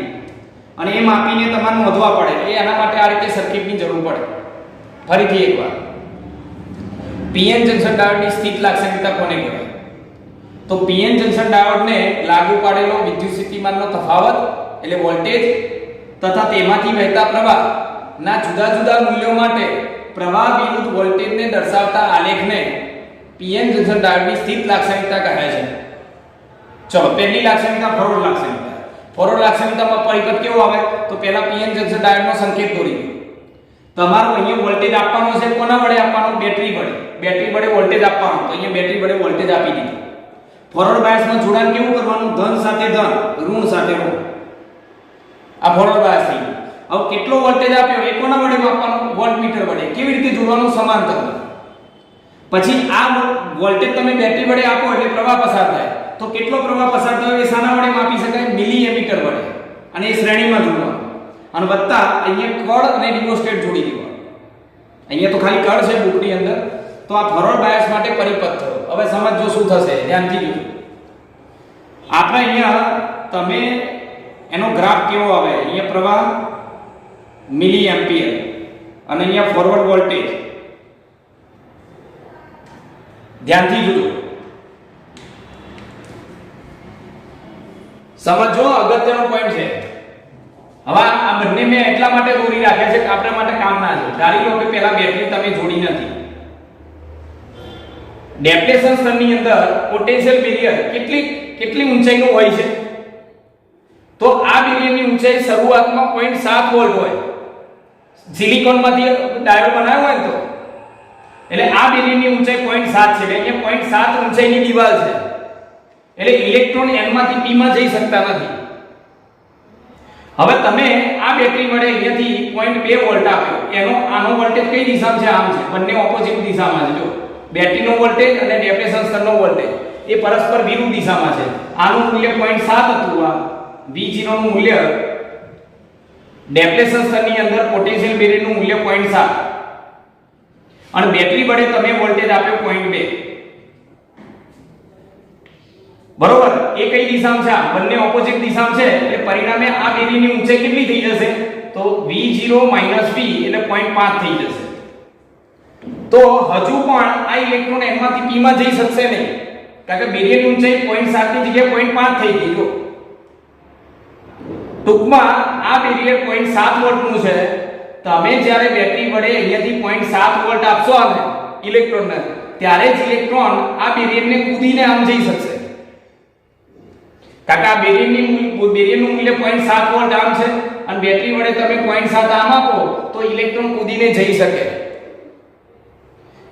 અને એ માપીને તમારે નોંધવા પડે. એ આના માટે આ રીતે સર્કિટની જરૂર પડે. ફરીથી એકવાર pn જંકશન ડાયોડની સ્થિત લાક્ષણિકતા કોને કહેવાય? તો pn જંકશન ડાયોડને લાગુ પાડેલો વિદ્યુત સ્થિતિમાનનો તફાવત એટલે વોલ્ટેજ તથા તેમાંથી વહેતા પ્રવાહ ના જુદા જુદા મૂલ્યો માટે પ્રવાહ વિરુદ્ધ વોલ્ટેજને દર્શાવતા આલેખને pn જંકશન ડાયોડની સ્થિત લાક્ષણિકતા કહે છે. ચલો પહેલી લાક્ષણિકતા ફોરવર્ડ લાક્ષણિકતા. ફોરવર્ડ લાક્ષણિકતામાં પરિપથ કેવો આવે? તો પહેલા pn જંકશન ડાયોડનો સંકેત દોરી દો. તમારો અહીંયા વોલ્ટેજ આપવાનો છે, કોના વડે આપવાનો? બેટરી વડે. બેટરી વડે વોલ્ટેજ આપવાનો, તો અહીંયા બેટરી વડે વોલ્ટેજ આપી દીધું. ફોરવર્ડ બાયસમાં જોડાણ કેવું કરવાનું? ધન સાથે ધન, ઋણ સાથે ઋણ. આ ફોરવર્ડ બાયસ થઈ ગયું. હવે કેટલો વોલ્ટેજ આપ્યો એ કોના વડે માપવાનો? વોલ્ટમીટર વડે. કેવી રીતે જોડવાનું? સમાંતર. પછી આ વોલ્ટેજ તમે બેટરી વડે આપો એટલે પ્રવાહ પસાર થાય. તો કેટલો પ્રવાહ પસાર થયો એ શાના વડે માપી શકાય? મિલી એમીટર વડે. અને એ શ્રેણીમાં જોડવાનું. અને વત્તા અહીંયા કળ અને રિયોસ્ટેટ જોડી દેવાનું. અહીંયા તો ખાલી કળ છે બુકની અંદર. તો આ ફોરવર્ડ બાયસ માટે પરિપથ થયો. હવે સમજો શું થશે, ધ્યાનથી જોજો. આપણે અહીંયા તમે એનો ગ્રાફ કેવો આવે? અહીંયા પ્રવાહ મિલી એમ્પિયર અને અહીંયા ફોરવર્ડ વોલ્ટેજ. ધ્યાનથી જોજો. સમજો અગત્યનો પોઈન્ટ છે. હવે આ બંને મેં એટલા માટે દોરી રાખ્યા છે કે આપણે માટે કામ ના છે. ધારી લો કે પહેલા બેટરી તમે જોડી નથી. ડેપ્લેશન સ્તરની અંદર પોટેન્શિયલ બેરિયર કેટલી ઊંચાઈનું હોય છે? તો આ બેરિયરની ઊંચાઈ શરૂઆતમાં 0.7 વોલ્ટ હોય. સિલિકોનમાંથી ડાયોડ બનાવ્યો હોય તો એટલે આ બેરિયરની ઊંચાઈ 0.7 છે. એટલે અહીંયા 0.7 ઊંચાઈની દીવાલ છે. એટલે ઇલેક્ટ્રોન n માંથી p માં જઈ શકતા નથી. હવે તમે આ બેટરી વડે અહીંયાથી 0.2 વોલ્ટ આપ્યો, એનો આનો વોલ્ટેજ કઈ દિશામાં છે? આમ છે, બંને ઓપોઝિટ દિશામાં છે. જો બેટરીનો વોલ્ટેજ અને ડેપ્લેશન સ્તરનો વોલ્ટેજ એ પરસ્પર વિરુદ્ધ દિશામાં છે. આનું મૂલ્ય 0.7 હતું, આ V0 નું મૂલ્ય ડેપ્લેશન સ્તરની અંદર પોટેન્શિયલ બેરિયરનું મૂલ્ય 0.7 અને બેટરી વડે તમે વોલ્ટેજ આપ્યો 0.2. બરોબર, એ કઈ દિશામાં છે? બંને ઓપોઝિટ દિશામાં છે, એટલે પરિણામે આ બેરિયરની ઊંચાઈ કેટલી થઈ જશે? તો V0 - V એટલે 0.5 થઈ જશે. તો હજુ પણ આ ઇલેક્ટ્રોન એમાંથી p માં જઈ શકશે નહીં, કારણ કે બેરિયરની ઊંચાઈ 0.7 ની જગ્યાએ 0.5 થઈ ગઈ. જો ટૂંકમાં આ બેરિયર 0.7 વોલ્ટનું છે. તમે જ્યારે બેટરી વડે અહીંયાથી 0.7 વોલ્ટ આપશો આને ઇલેક્ટ્રોનને, ત્યારે જ ઇલેક્ટ્રોન આ બેરિયરને કૂદીને આમ જઈ શકશે. કારણ કે આ બેરિયરનું મૂલ્ય 0.7 વોલ્ટ આમ છે અને બેટરી વડે તમે 0.7 આમ આપો તો ઇલેક્ટ્રોન કૂદીને જઈ શકે.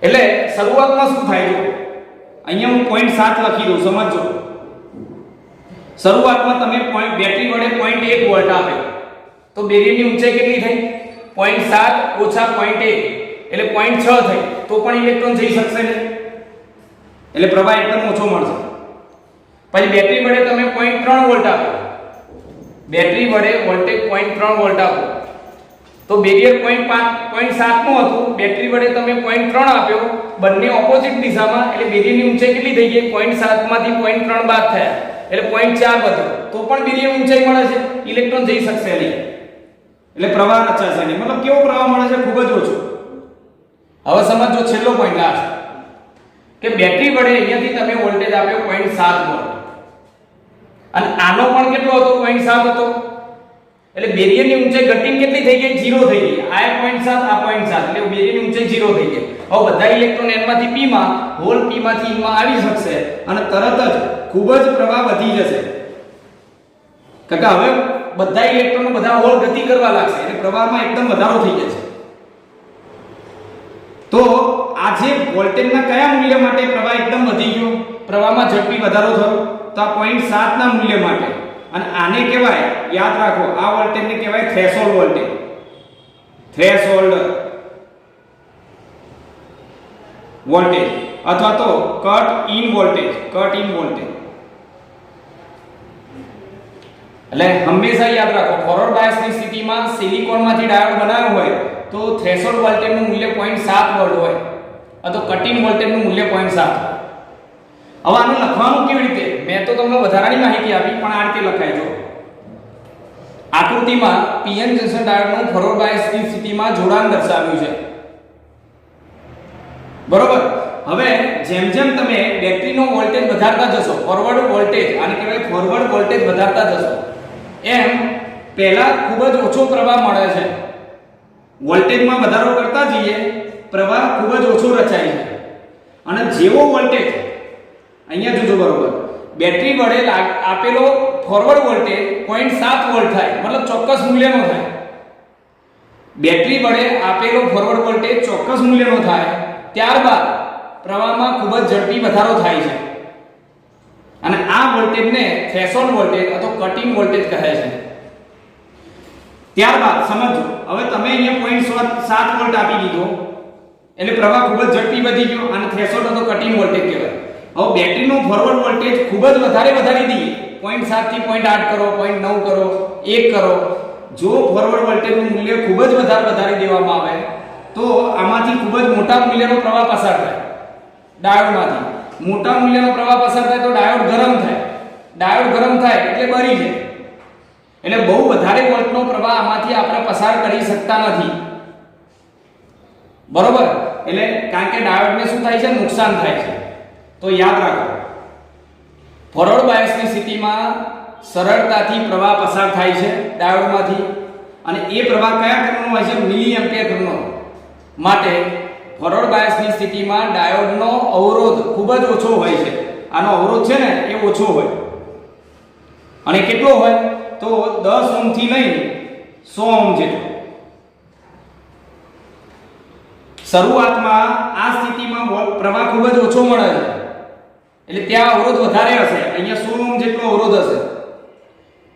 એટલે શરૂઆતમાં શું થાય છે? અહીંયા હું 0.7 લખી દઉં, સમજો. શરૂઆતમાં તમે બેટરી વડે 0.1 વોલ્ટ આપ્યો તો બેરિયરની ઊંચાઈ કેટલી થઈ? 0.7 - 0.1 એટલે 0.6 થઈ. તો પણ ઇલેક્ટ્રોન જઈ શકશે નહીં, એટલે પ્રવાહ એકદમ ઓછો મળશે. પછી બેટરી વડે તમે 0.3 વોલ્ટ આપો, બેટરી વડે વોલ્ટેજ 0.3 વોલ્ટ આપો તો બેરિયર 0.7 નું હતું, બેટરી વડે તમે 0.3 આપ્યો, બંને ઓપોઝિટ દિશામાં, એટલે બેરિયરની ઊંચાઈ કેટલી થઈ ગઈ? 0.7 માંથી 0.3 બાદ થયા એટલે 0.4 વધ્યો. તો પણ બેરિયર ઊંચાઈ મળે છે, ઇલેક્ટ્રોન જઈ શકશે નહીં, એટલે પ્રવાહ રચાશે નહીં. મતલબ કેવો પ્રવાહ મળે છે? ખૂબ જ ઓછો. હવે સમજો છેલ્લો પોઈન્ટ આ છે કે બેટરી વડે અહીંયાથી તમે વોલ્ટેજ આપ્યો 0.7 વોલ્ટ અને આનો પણ કેટલો હતો? 0.7 હતો. એટલે બેરિયરની ઊંચાઈ ઘટીને કેટલી થઈ ગઈ? 0 થઈ ગઈ. આ 0.7, આ 0.7, એટલે બેરિયરની ઊંચાઈ 0 થઈ ગઈ. હવે બધા ઇલેક્ટ્રોન n માંથી p માં, હોલ p માંથી e માં આવી શકશે અને તરત જ ખૂબ જ પ્રવાહ વધી જશે. કારણ કે હવે બધા ઇલેક્ટ્રોનો બધા હોલ ગતિ કરવા લાગશે, એટલે પ્રવાહમાં એકદમ વધારો થઈ જશે. તો આ જે વોલ્ટેજના કયા મૂલ્ય માટે પ્રવાહ એકદમ વધી ગયો? પ્રવાહમાં ઝડપી વધારો થયો તો આ 0.7 ના મૂલ્ય માટે. અને આને કહેવાય, યાદ રાખો, આ વોલ્ટેજને કહેવાય થ્રેશોલ્ડ વોલ્ટેજ. થ્રેશોલ્ડ વોલ્ટેજ અથવા તો cut in voltage. Cut in voltage એટલે હંમેશા યાદ રાખો, ફોરવર્ડ બાયસની સ્થિતિમાં સિલિકોનમાંથી ડાયોડ બનાવ્યો હોય તો થ્રેશોલ્ડ વોલ્ટેજનું મૂલ્ય 0.7 વોલ્ટ હોય અથવા કટ ઇન વોલ્ટેજનું મૂલ્ય 0.7. હવે આનું લખવાનું કેવી રીતે? મેં તો તમને વધારાની માહિતી આપી, પણ આ રીતે લખાય. જો આકૃતિમાં પીએન જંકશન ડાયોડનું ફોરવર્ડ બાયસની સ્થિતિમાં જોડાણ દર્શાવ્યું છે. બરોબર. હવે જેમ જેમ તમે બેટરીનો વોલ્ટેજ વધારતા જશો, ફોરવર્ડ વોલ્ટેજ, આને કહેવાય ફોરવર્ડ વોલ્ટેજ વધારતા જશો, એમ પહેલા ખૂબ જ ઓછો પ્રવાહ મળે છે. વોલ્ટેજમાં વધારો કરતા જઈએ, પ્રવાહ ખૂબ જ ઓછો રચાય છે. અને જેવો વોલ્ટેજ અહીંયા જોજો, બરોબર, બેટરી વડે આપેલો ફોરવર્ડ વોલ્ટેજ 0.7 વોલ્ટ થાય, મતલબ ચોક્કસ મૂલ્યનો થાય. બેટરી વડે આપેલો ફોરવર્ડ વોલ્ટેજ ચોક્કસ મૂલ્યનો થાય, ત્યારબાદ પ્રવાહમાં ખૂબ જ ઝડપી વધારો થાય છે અને આ વોલ્ટેજને થ્રેશોલ્ડ વોલ્ટેજ અથવા કટિંગ વોલ્ટેજ કહે છે. ત્યારબાદ સમજો, હવે તમે અહીંયા 0.7 વોલ્ટ આપી દીધો એટલે પ્રવાહ ખૂબ જ ઝડપી વધી ગયો અને થ્રેશોલ્ડ અથવા કટિંગ વોલ્ટેજ કહેવાય. હવે બેટરીનો ફોરવર્ડ વોલ્ટેજ ખૂબ જ વધારી દઈએ, 0.7 થી 0.8 કરો, 0.9 કરો, 1 કરો. જો ફોરવર્ડ વોલ્ટેજનું મૂલ્ય ખૂબ જ વધારી દેવામાં આવે તો આમાંથી ખૂબ જ મોટા મૂલ્યનો પ્રવાહ પસાર થાય. ડાયોડમાંથી મોટા મૂલ્યનો પ્રવાહ પસાર થાય તો ડાયોડ ગરમ થાય. ડાયોડ ગરમ થાય એટલે બળી જાય. એટલે બહુ વધારે વોલ્ટનો પ્રવાહ આમાંથી આપણે પસાર કરી શકતા નથી. બરોબર. એટલે કારણ કે ડાયોડને શું થાય છે? નુકસાન થાય છે. તો યાદ રાખો, ફોરવર્ડ બાયસની સ્થિતિમાં સરળતાથી પ્રવાહ પસાર થાય છે ડાયોડમાંથી અને એ પ્રવાહ કયા ક્રમનો હોય છે? મિલી એમ્પિયર ક્રમનો. માટે ફોરવર્ડ બાયસની સ્થિતિમાં ડાયોડનો અવરોધ ખૂબ જ ઓછો હોય છે. આનો અવરોધ છે ને એ ઓછો હોય. અને કેટલો હોય? તો 10 ઓહ્મ થી લઈને 100 ઓહ્મ જેટલો. શરૂઆતમાં આ સ્થિતિમાં પ્રવાહ ખૂબ જ ઓછો મળે છે, એટલે ત્યાં અવરોધ વધારે હશે. અહીંયા 100 ઓહ્મ જેટલો અવરોધ હશે.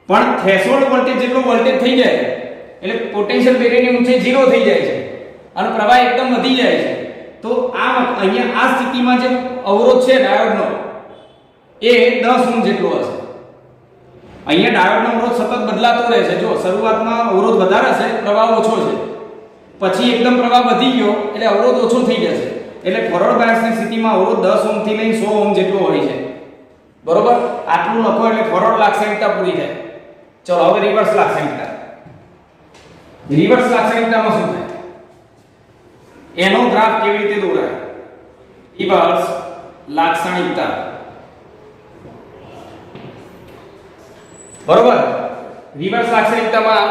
પણ થ્રેશોલ્ડ વોલ્ટેજ જેટલો વોલ્ટેજ થઈ જાય એટલે પોટેન્શિયલ બેરિયરની ઊંચાઈ 0 થઈ જાય છે અને પ્રવાહ એકદમ વધી જાય છે. તો અહીંયા આ સ્થિતિમાં જે અવરોધ છે ડાયોડનો એ 10 ઓહ્મ જેટલો હશે. અહીંયા ડાયોડનો અવરોધ સતત બદલાતો રહે છે. જો શરૂઆતમાં અવરોધ વધારે હશે, પ્રવાહ ઓછો છે, પછી એકદમ પ્રવાહ વધી ગયો એટલે અવરોધ ઓછો થઈ જશે. એટલે ફોરવર્ડ બાયસની સ્થિતિમાં અવરોધ 10 ઓહ્મ થી લઈને 100 ઓહ્મ જેટલો હોય છે. બરોબર? આટલું લખો એટલે ફોરવર્ડ લાક્ષણિકતા પૂરી થાય. ચલો હવે રિવર્સ લાક્ષણિકતા. રિવર્સ લાક્ષણિકતામાં શું થાય? એનો ગ્રાફ કેવી રીતે દોરાય? રિવર્સ લાક્ષણિકતા. બરોબર? રિવર્સ લાક્ષણિકતામાં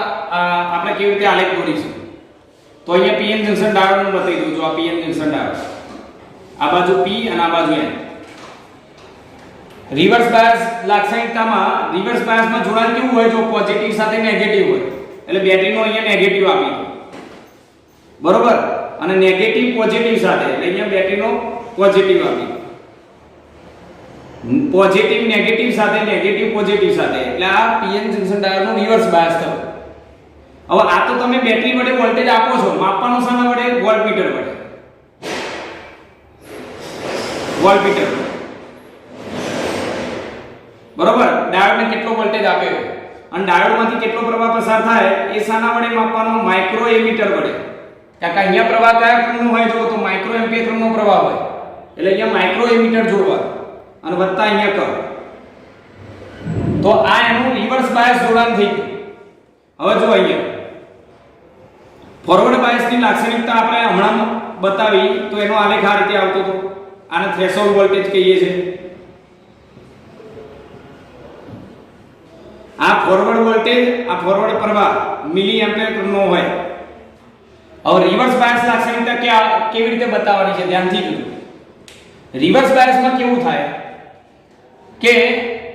આપણે કેવી રીતે આલેખ દોરીશું? તો અહીંયા પીએન જંકશન ડાયોડનું બતાવી દઉં. જો આ પીએન જંકશન ડાયોડ, આ બાજુ P અને આ બાજુ N. રિવર્સ બાયસ લાક્ષણિકતામાં રિવર્સ બાયસમાં જોડાણ કેવું હોય? જો પોઝિટિવ સાથે નેગેટિવ હોય એટલે બેટરીનો અહીંયા નેગેટિવ આપી દો. બરોબર? અને નેગેટિવ પોઝિટિવ સાથે એટલે અહીંયા બેટરીનો પોઝિટિવ આપી દો. પોઝિટિવ નેગેટિવ સાથે, નેગેટિવ પોઝિટિવ સાથે એટલે આ પીએન જંકશન ડાયોડનો રિવર્સ બાયસ થયો. હવે આ તો તમે બેટરી વડે વોલ્ટેજ આપો છો, માપવાનું શાના વડે? વોલ્ટમીટર વડે. વોલ્ટમીટર. બરોબર? ડાયોડને કેટલો વોલ્ટેજ આપ્યો અને ડાયોડમાંથી કેટલો પ્રવાહ પસાર થાય એ શાના વડે માપવાનો? માઇક્રો એમીટર વડે. કારણ કે અહીંયા પ્રવાહ કયા ક્રમનો હોય? જો તો માઇક્રો એમ્પિયર ક્રમનો પ્રવાહ હોય એટલે અહીંયા માઇક્રો એમીટર જોડવા અને વત્તા અહીંયા કરો તો આ એનું રિવર્સ બાયસ જોડાણ થઈ ગયું. હવે જો અહીંયા ફોરવર્ડ બાયસની લાક્ષણિકતા આપણે હમણાં બતાવી તો એનો આલેખ આ રીતે આવતો હતો. આને થ્રેશોલ્ડ વોલ્ટેજ કહીએ છીએ. આ ફોરવર્ડ વોલ્ટેજ, આ ફોરવર્ડ પ્રવાહ મિલી એમ્પિયર નો હોય. હવે રિવર્સ બાયસ લાક્ષણિકતા કેવી રીતે બતાવવાની છે? ધ્યાનથી જોજો. રિવર્સ બાયસમાં કેવું થાય કે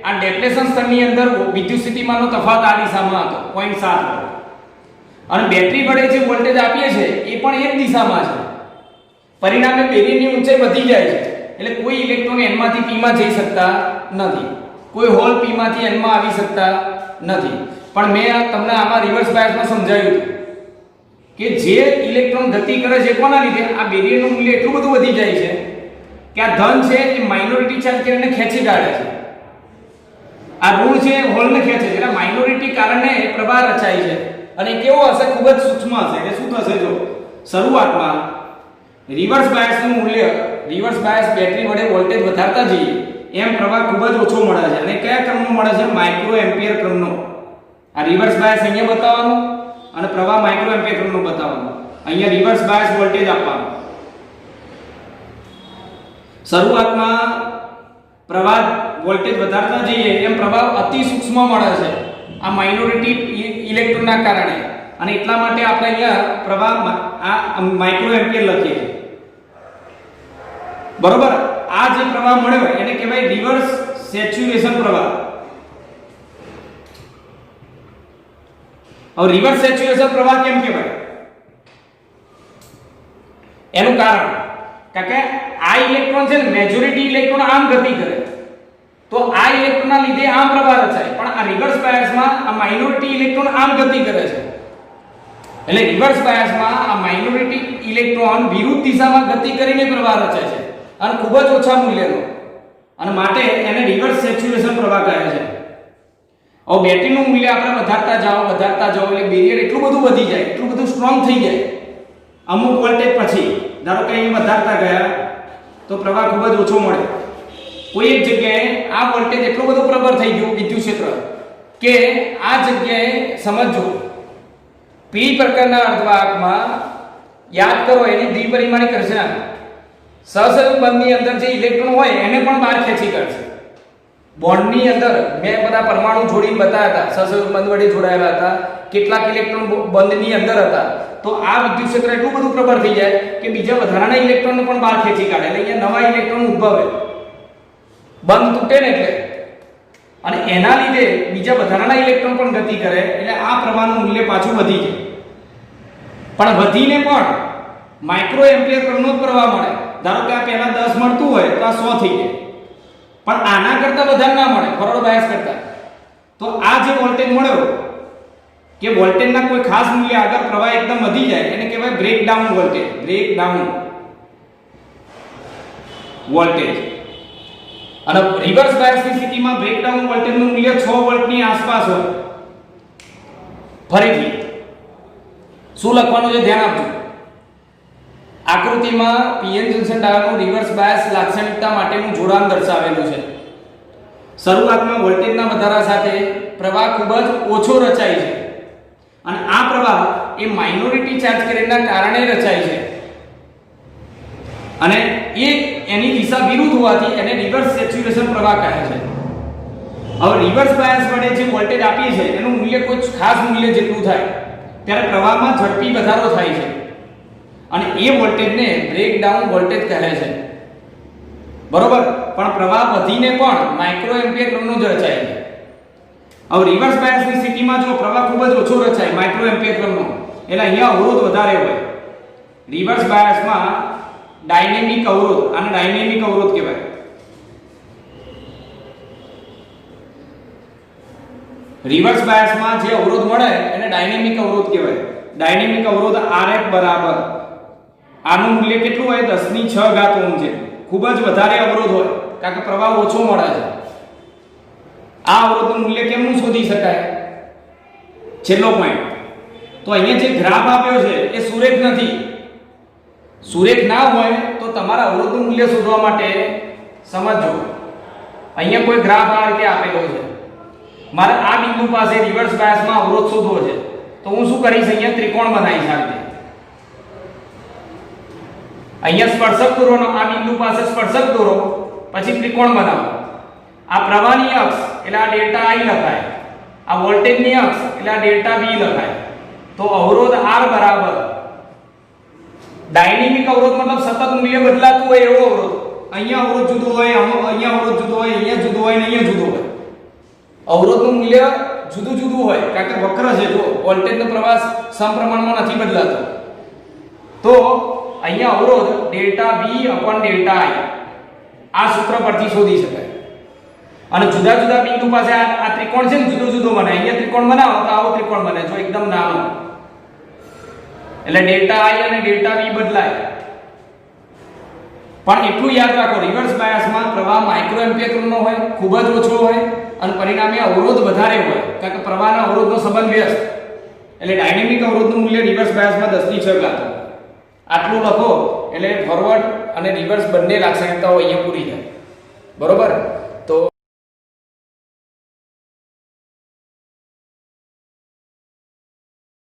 આ ડેપ્લેશન સ્તરની અંદર વિદ્યુત સ્થિતિમાનનો તફાવત આ દિશામાં હતો 0.7 વોલ્ટ અને બેટરી વડે જે વોલ્ટેજ આપીએ છે એ પણ એક દિશામાં છે. પરિણામે બેરિયરની ઊંચાઈ વધી જાય છે એટલે કોઈ ઇલેક્ટ્રોન n માંથી p માં જઈ શકતા નથી, કોઈ હોલ p માંથી n માં આવી શકતા નથી. પણ મેં તમને આમાં રિવર્સ બાયસમાં સમજાવ્યું હતું કે જે ઇલેક્ટ્રોન ગતિ કરે છે કોના લીધે? આ બેરિયરનું મૂલ્ય એટલું બધું વધી જાય છે કે આ ધન છે એ માઇનોરિટી ચાર્જ કરીને ખેંચી કાઢે છે, આ ઋણ છે હોલને ખેંચે છે. એટલે માઇનોરિટી કારણે પ્રવાહ રચાય છે અને કેવો હશે? ખૂબ જ સૂક્ષ્મ હશે. એટલે શું થશે? જો શરૂઆતમાં રિવર્સ બાયસનું મૂલ્ય, રિવર્સ બાયસ બેટરી વડે વોલ્ટેજ વધારતા જઈએ એમ પ્રવાહ ખૂબ જ ઓછો મળે છે. અને કયા ક્રમનો મળે છે? માઇક્રો એમ્પિયર ક્રમનો. આ રિવર્સ બાયસ અહીંયા બતાવવાનું અને પ્રવાહ માઇક્રો એમ્પિયર ક્રમનો બતાવવાનો. અહીંયા રિવર્સ બાયસ વોલ્ટેજ આપવાનો. શરૂઆતમાં પ્રવાહ વોલ્ટેજ વધારતા જઈએ એમ પ્રવાહ અતિ સૂક્ષ્મ મળે છે આ માઇનોરિટી ઇલેક્ટ્રોનના કારણે અને એટલા માટે આપણે અહીંયા પ્રવાહ આ માઇક્રો એમ્પિયર લખીએ છીએ. બરોબર? આ જે પ્રવાહ મળ્યો એને કહેવાય રિવર્સ સેચ્યુરેશન પ્રવાહ. હવે રિવર્સ સેચ્યુરેશન પ્રવાહ કેમ કહેવાય? એનું કારણ કે આ ઇલેક્ટ્રોન છે ને મેજોરિટી ઇલેક્ટ્રોન આમ ગતિ કરે તો આ ઇલેક્ટ્રોનના લીધે આમ પ્રવાહ રચાય, પણ આ રિવર્સ બાયસમાં આ માઇનોરિટી ઇલેક્ટ્રોન આમ ગતિ કરે છે એટલે રિવર્સ બાયસમાં આ માઇનોરિટી ઇલેક્ટ્રોન વિરુદ્ધ દિશામાં ગતિ કરીને પ્રવાહ રચાય છે અને ખૂબ જ ઓછા મૂલ્યનો અને માટે એને રિવર્સ સેચ્યુરેશન પ્રવાહ કહે છે. હવે બેટરીનું મૂલ્ય આપણે વધારતા જાઓ એટલે બેરિયર એટલું બધું વધી જાય, એટલું બધું સ્ટ્રોંગ થઈ જાય અમુક વોલ્ટેજ પછી. ધારો કે અહીં વધારતા ગયા તો પ્રવાહ ખૂબ જ ઓછો મળે. કોઈ એક જગ્યાએ આ વોલ્ટેજ એટલો બધો પ્રબળ થઈ ગયો વિદ્યુત ક્ષેત્ર કે આ જગ્યાએ સમજો p પ્રકારના અર્ધવાહકમાં યાદ કરો એની દ્વિપરિમાણિક રચના સહસંયોજક બંધની અંદર જે ઇલેક્ટ્રોન હોય એને પણ બહાર ખેંચી કાઢશે. બોન્ડની અંદર મેં બધા પરમાણુ જોડીને બતાવ્યા હતા, સહસંયોજક બંધ વડે જોડાયેલા હતા, કેટલાક ઇલેક્ટ્રોન બંધની અંદર હતા. તો આ વિદ્યુત ક્ષેત્ર એટલું બધું પ્રબળ થઈ જાય કે બીજા વધારાના ઇલેક્ટ્રોનને પણ બહાર ખેંચી કાઢે એટલે અહીંયા નવા ઇલેક્ટ્રોન ઉદ્ભવે. બંધ તૂટે ને એટલે અને એના લીધે બીજા વધારાના ઇલેક્ટ્રોન પણ ગતિ કરે એટલે આ પ્રવાહનું મૂલ્ય પાછું વધી જાય. પણ વધીને પણ માઇક્રો એમ્પિયર ક્રમનો જ પ્રવાહ મળે. ધારો કે આ પહેલા 10 મળતું હોય તો આ 100 થઈ જાય, પણ આના કરતા વધારે ના મળે ફોરવર્ડ બાયસ કરતા. તો આ જે વોલ્ટેજ મળ્યો કે વોલ્ટેજના કોઈ ખાસ મૂલ્ય આગળ પ્રવાહ એકદમ વધી જાય એને કહેવાય બ્રેકડાઉન વોલ્ટેજ. Breakdown voltage. અને રિવર્સ બાયસની સ્થિતિમાં બ્રેકડાઉન વોલ્ટેજનું મૂલ્ય 6 વોલ્ટની આસપાસ હોય. ફરીથી શું લખવાનું છે ધ્યાન આપજો. આકૃતિમાં પીએન જંકશન ડાયોડનું રિવર્સ બાયસ લાક્ષણિકતા માટેનું જોડાણ દર્શાવેલું છે. શરૂઆતમાં વોલ્ટેજના વધારા સાથે પ્રવાહ ખૂબ જ ઓછો રચાય છે અને આ પ્રવાહ એ માઇનોરિટી ચાર્જ કરંટના કારણે રચાય છે અને એની દિશા વિરુદ્ધ હોવાથી એને રિવર્સ સેચ્યુરેશન પ્રવાહ કહે છે. હવે રિવર્સ બાયસ વડે જે વોલ્ટેજ આપીએ છે એનું મૂલ્ય કોઈ ખાસ મૂલ્ય જેટલું થાય ત્યારે પ્રવાહમાં ઝડપી વધારો થાય છે અને એ વોલ્ટેજને બ્રેકડાઉન વોલ્ટેજ કહે છે. બરોબર. પણ પ્રવાહ વધીને પણ માઇક્રો એમ્પિયર ક્રમનો જ રચાય છે. હવે રિવર્સ બાયસની સ્થિતિમાં જો પ્રવાહ ખૂબ જ ઓછો રચાય માઇક્રો એમ્પિયર ક્રમનો એટલે અહીંયા અવરોધ વધારે હોય. રિવર્સ બાયસમાં ડાયનેમિક અવરોધ, આને ડાયનેમિક અવરોધ કહેવાય. રિવર્સ બાયસમાં જે અવરોધ મળે એને ડાયનેમિક અવરોધ કહેવાય. ડાયનેમિક અવરોધ Rf બરાબર આનું મૂલ્ય કેટલું હોય 10⁶ ઓહ્મ છે. ખૂબ જ વધારે અવરોધ હોય કારણ કે પ્રવાહ ઓછો મળે છે. આ અવરોધનું મૂલ્ય કેમનું શોધી શકાય? છેલ્લો પોઈન્ટ. તો અહીંયા જે ગ્રાફ આપ્યો છે એ સુરેખ નથી. સુરેખ ના હોય તો તમારા અવરોધનું મૂલ્ય શોધવા માટે સમજો. અહીંયા કોઈ ગ્રાફ આ રીતે આપેલો છે. મારે આ બિંદુ પાસે રિવર્સ બાયસમાં અવરોધ શોધવો છે તો હું શું કરીશ? અહીંયા ત્રિકોણ બનાવીશ આ રીતે. અહીંયા સ્પર્શક દોરોનો, આ બિંદુ પાસે સ્પર્શક દોરો, પછી ત્રિકોણ બનાવો. આ પ્રવાહની અક્ષ એટલે આ ડેલ્ટા I લખાય, આ વોલ્ટેજની અક્ષ એટલે આ ડેલ્ટા V લખાય. તો અવરોધ R બરાબર ડાયનેમિક અવરોધ મતલબ સતત મૂલ્ય બદલાતું હોય એવો અવરોધ. અહીંયા અવરોધ જુદો હોય, અહીંયા અવરોધ જુદો હોય, અહીંયા જુદો હોય ને અહીંયા જુદો હોય. અવરોધનું મૂલ્ય જુદું જુદું હોય કારણ કે વક્ર છે. જો વોલ્ટેજનો પ્રવાહ સમપ્રમાણમાં નથી બદલાતો તો અહીંયા અવરોધ delta V upon delta I આ સૂત્ર પરથી શોધી શકાય. અને જુદા જુદા બિંદુ પાસે આ ત્રિકોણ છે ને જુદો જુદો બને. અહીંયા ત્રિકોણ બનાવો તો આવો ત્રિકોણ બને જો એકદમ નાનો, એટલે ડેલ્ટા I અને ડેલ્ટા V બદલાય. પણ એટલું યાદ રાખો રિવર્સ બાયસમાં પ્રવાહ માઇક્રો એમ્પિયર ક્રમનો હોય, ખૂબ જ ઓછો હોય અને પરિણામે અવરોધ વધારે હોય કારણ કે પ્રવાહના અવરોધનો સંબંધ વ્યસ્ત. એટલે ડાયનેમિક અવરોધનું મૂલ્ય રિવર્સ બાયસમાં 10⁶. આટલું લખો એટલે ફોરવર્ડ અને રિવર્સ બંને લાક્ષણિકતાઓ અહીંયા પૂરી થાય. બરોબર.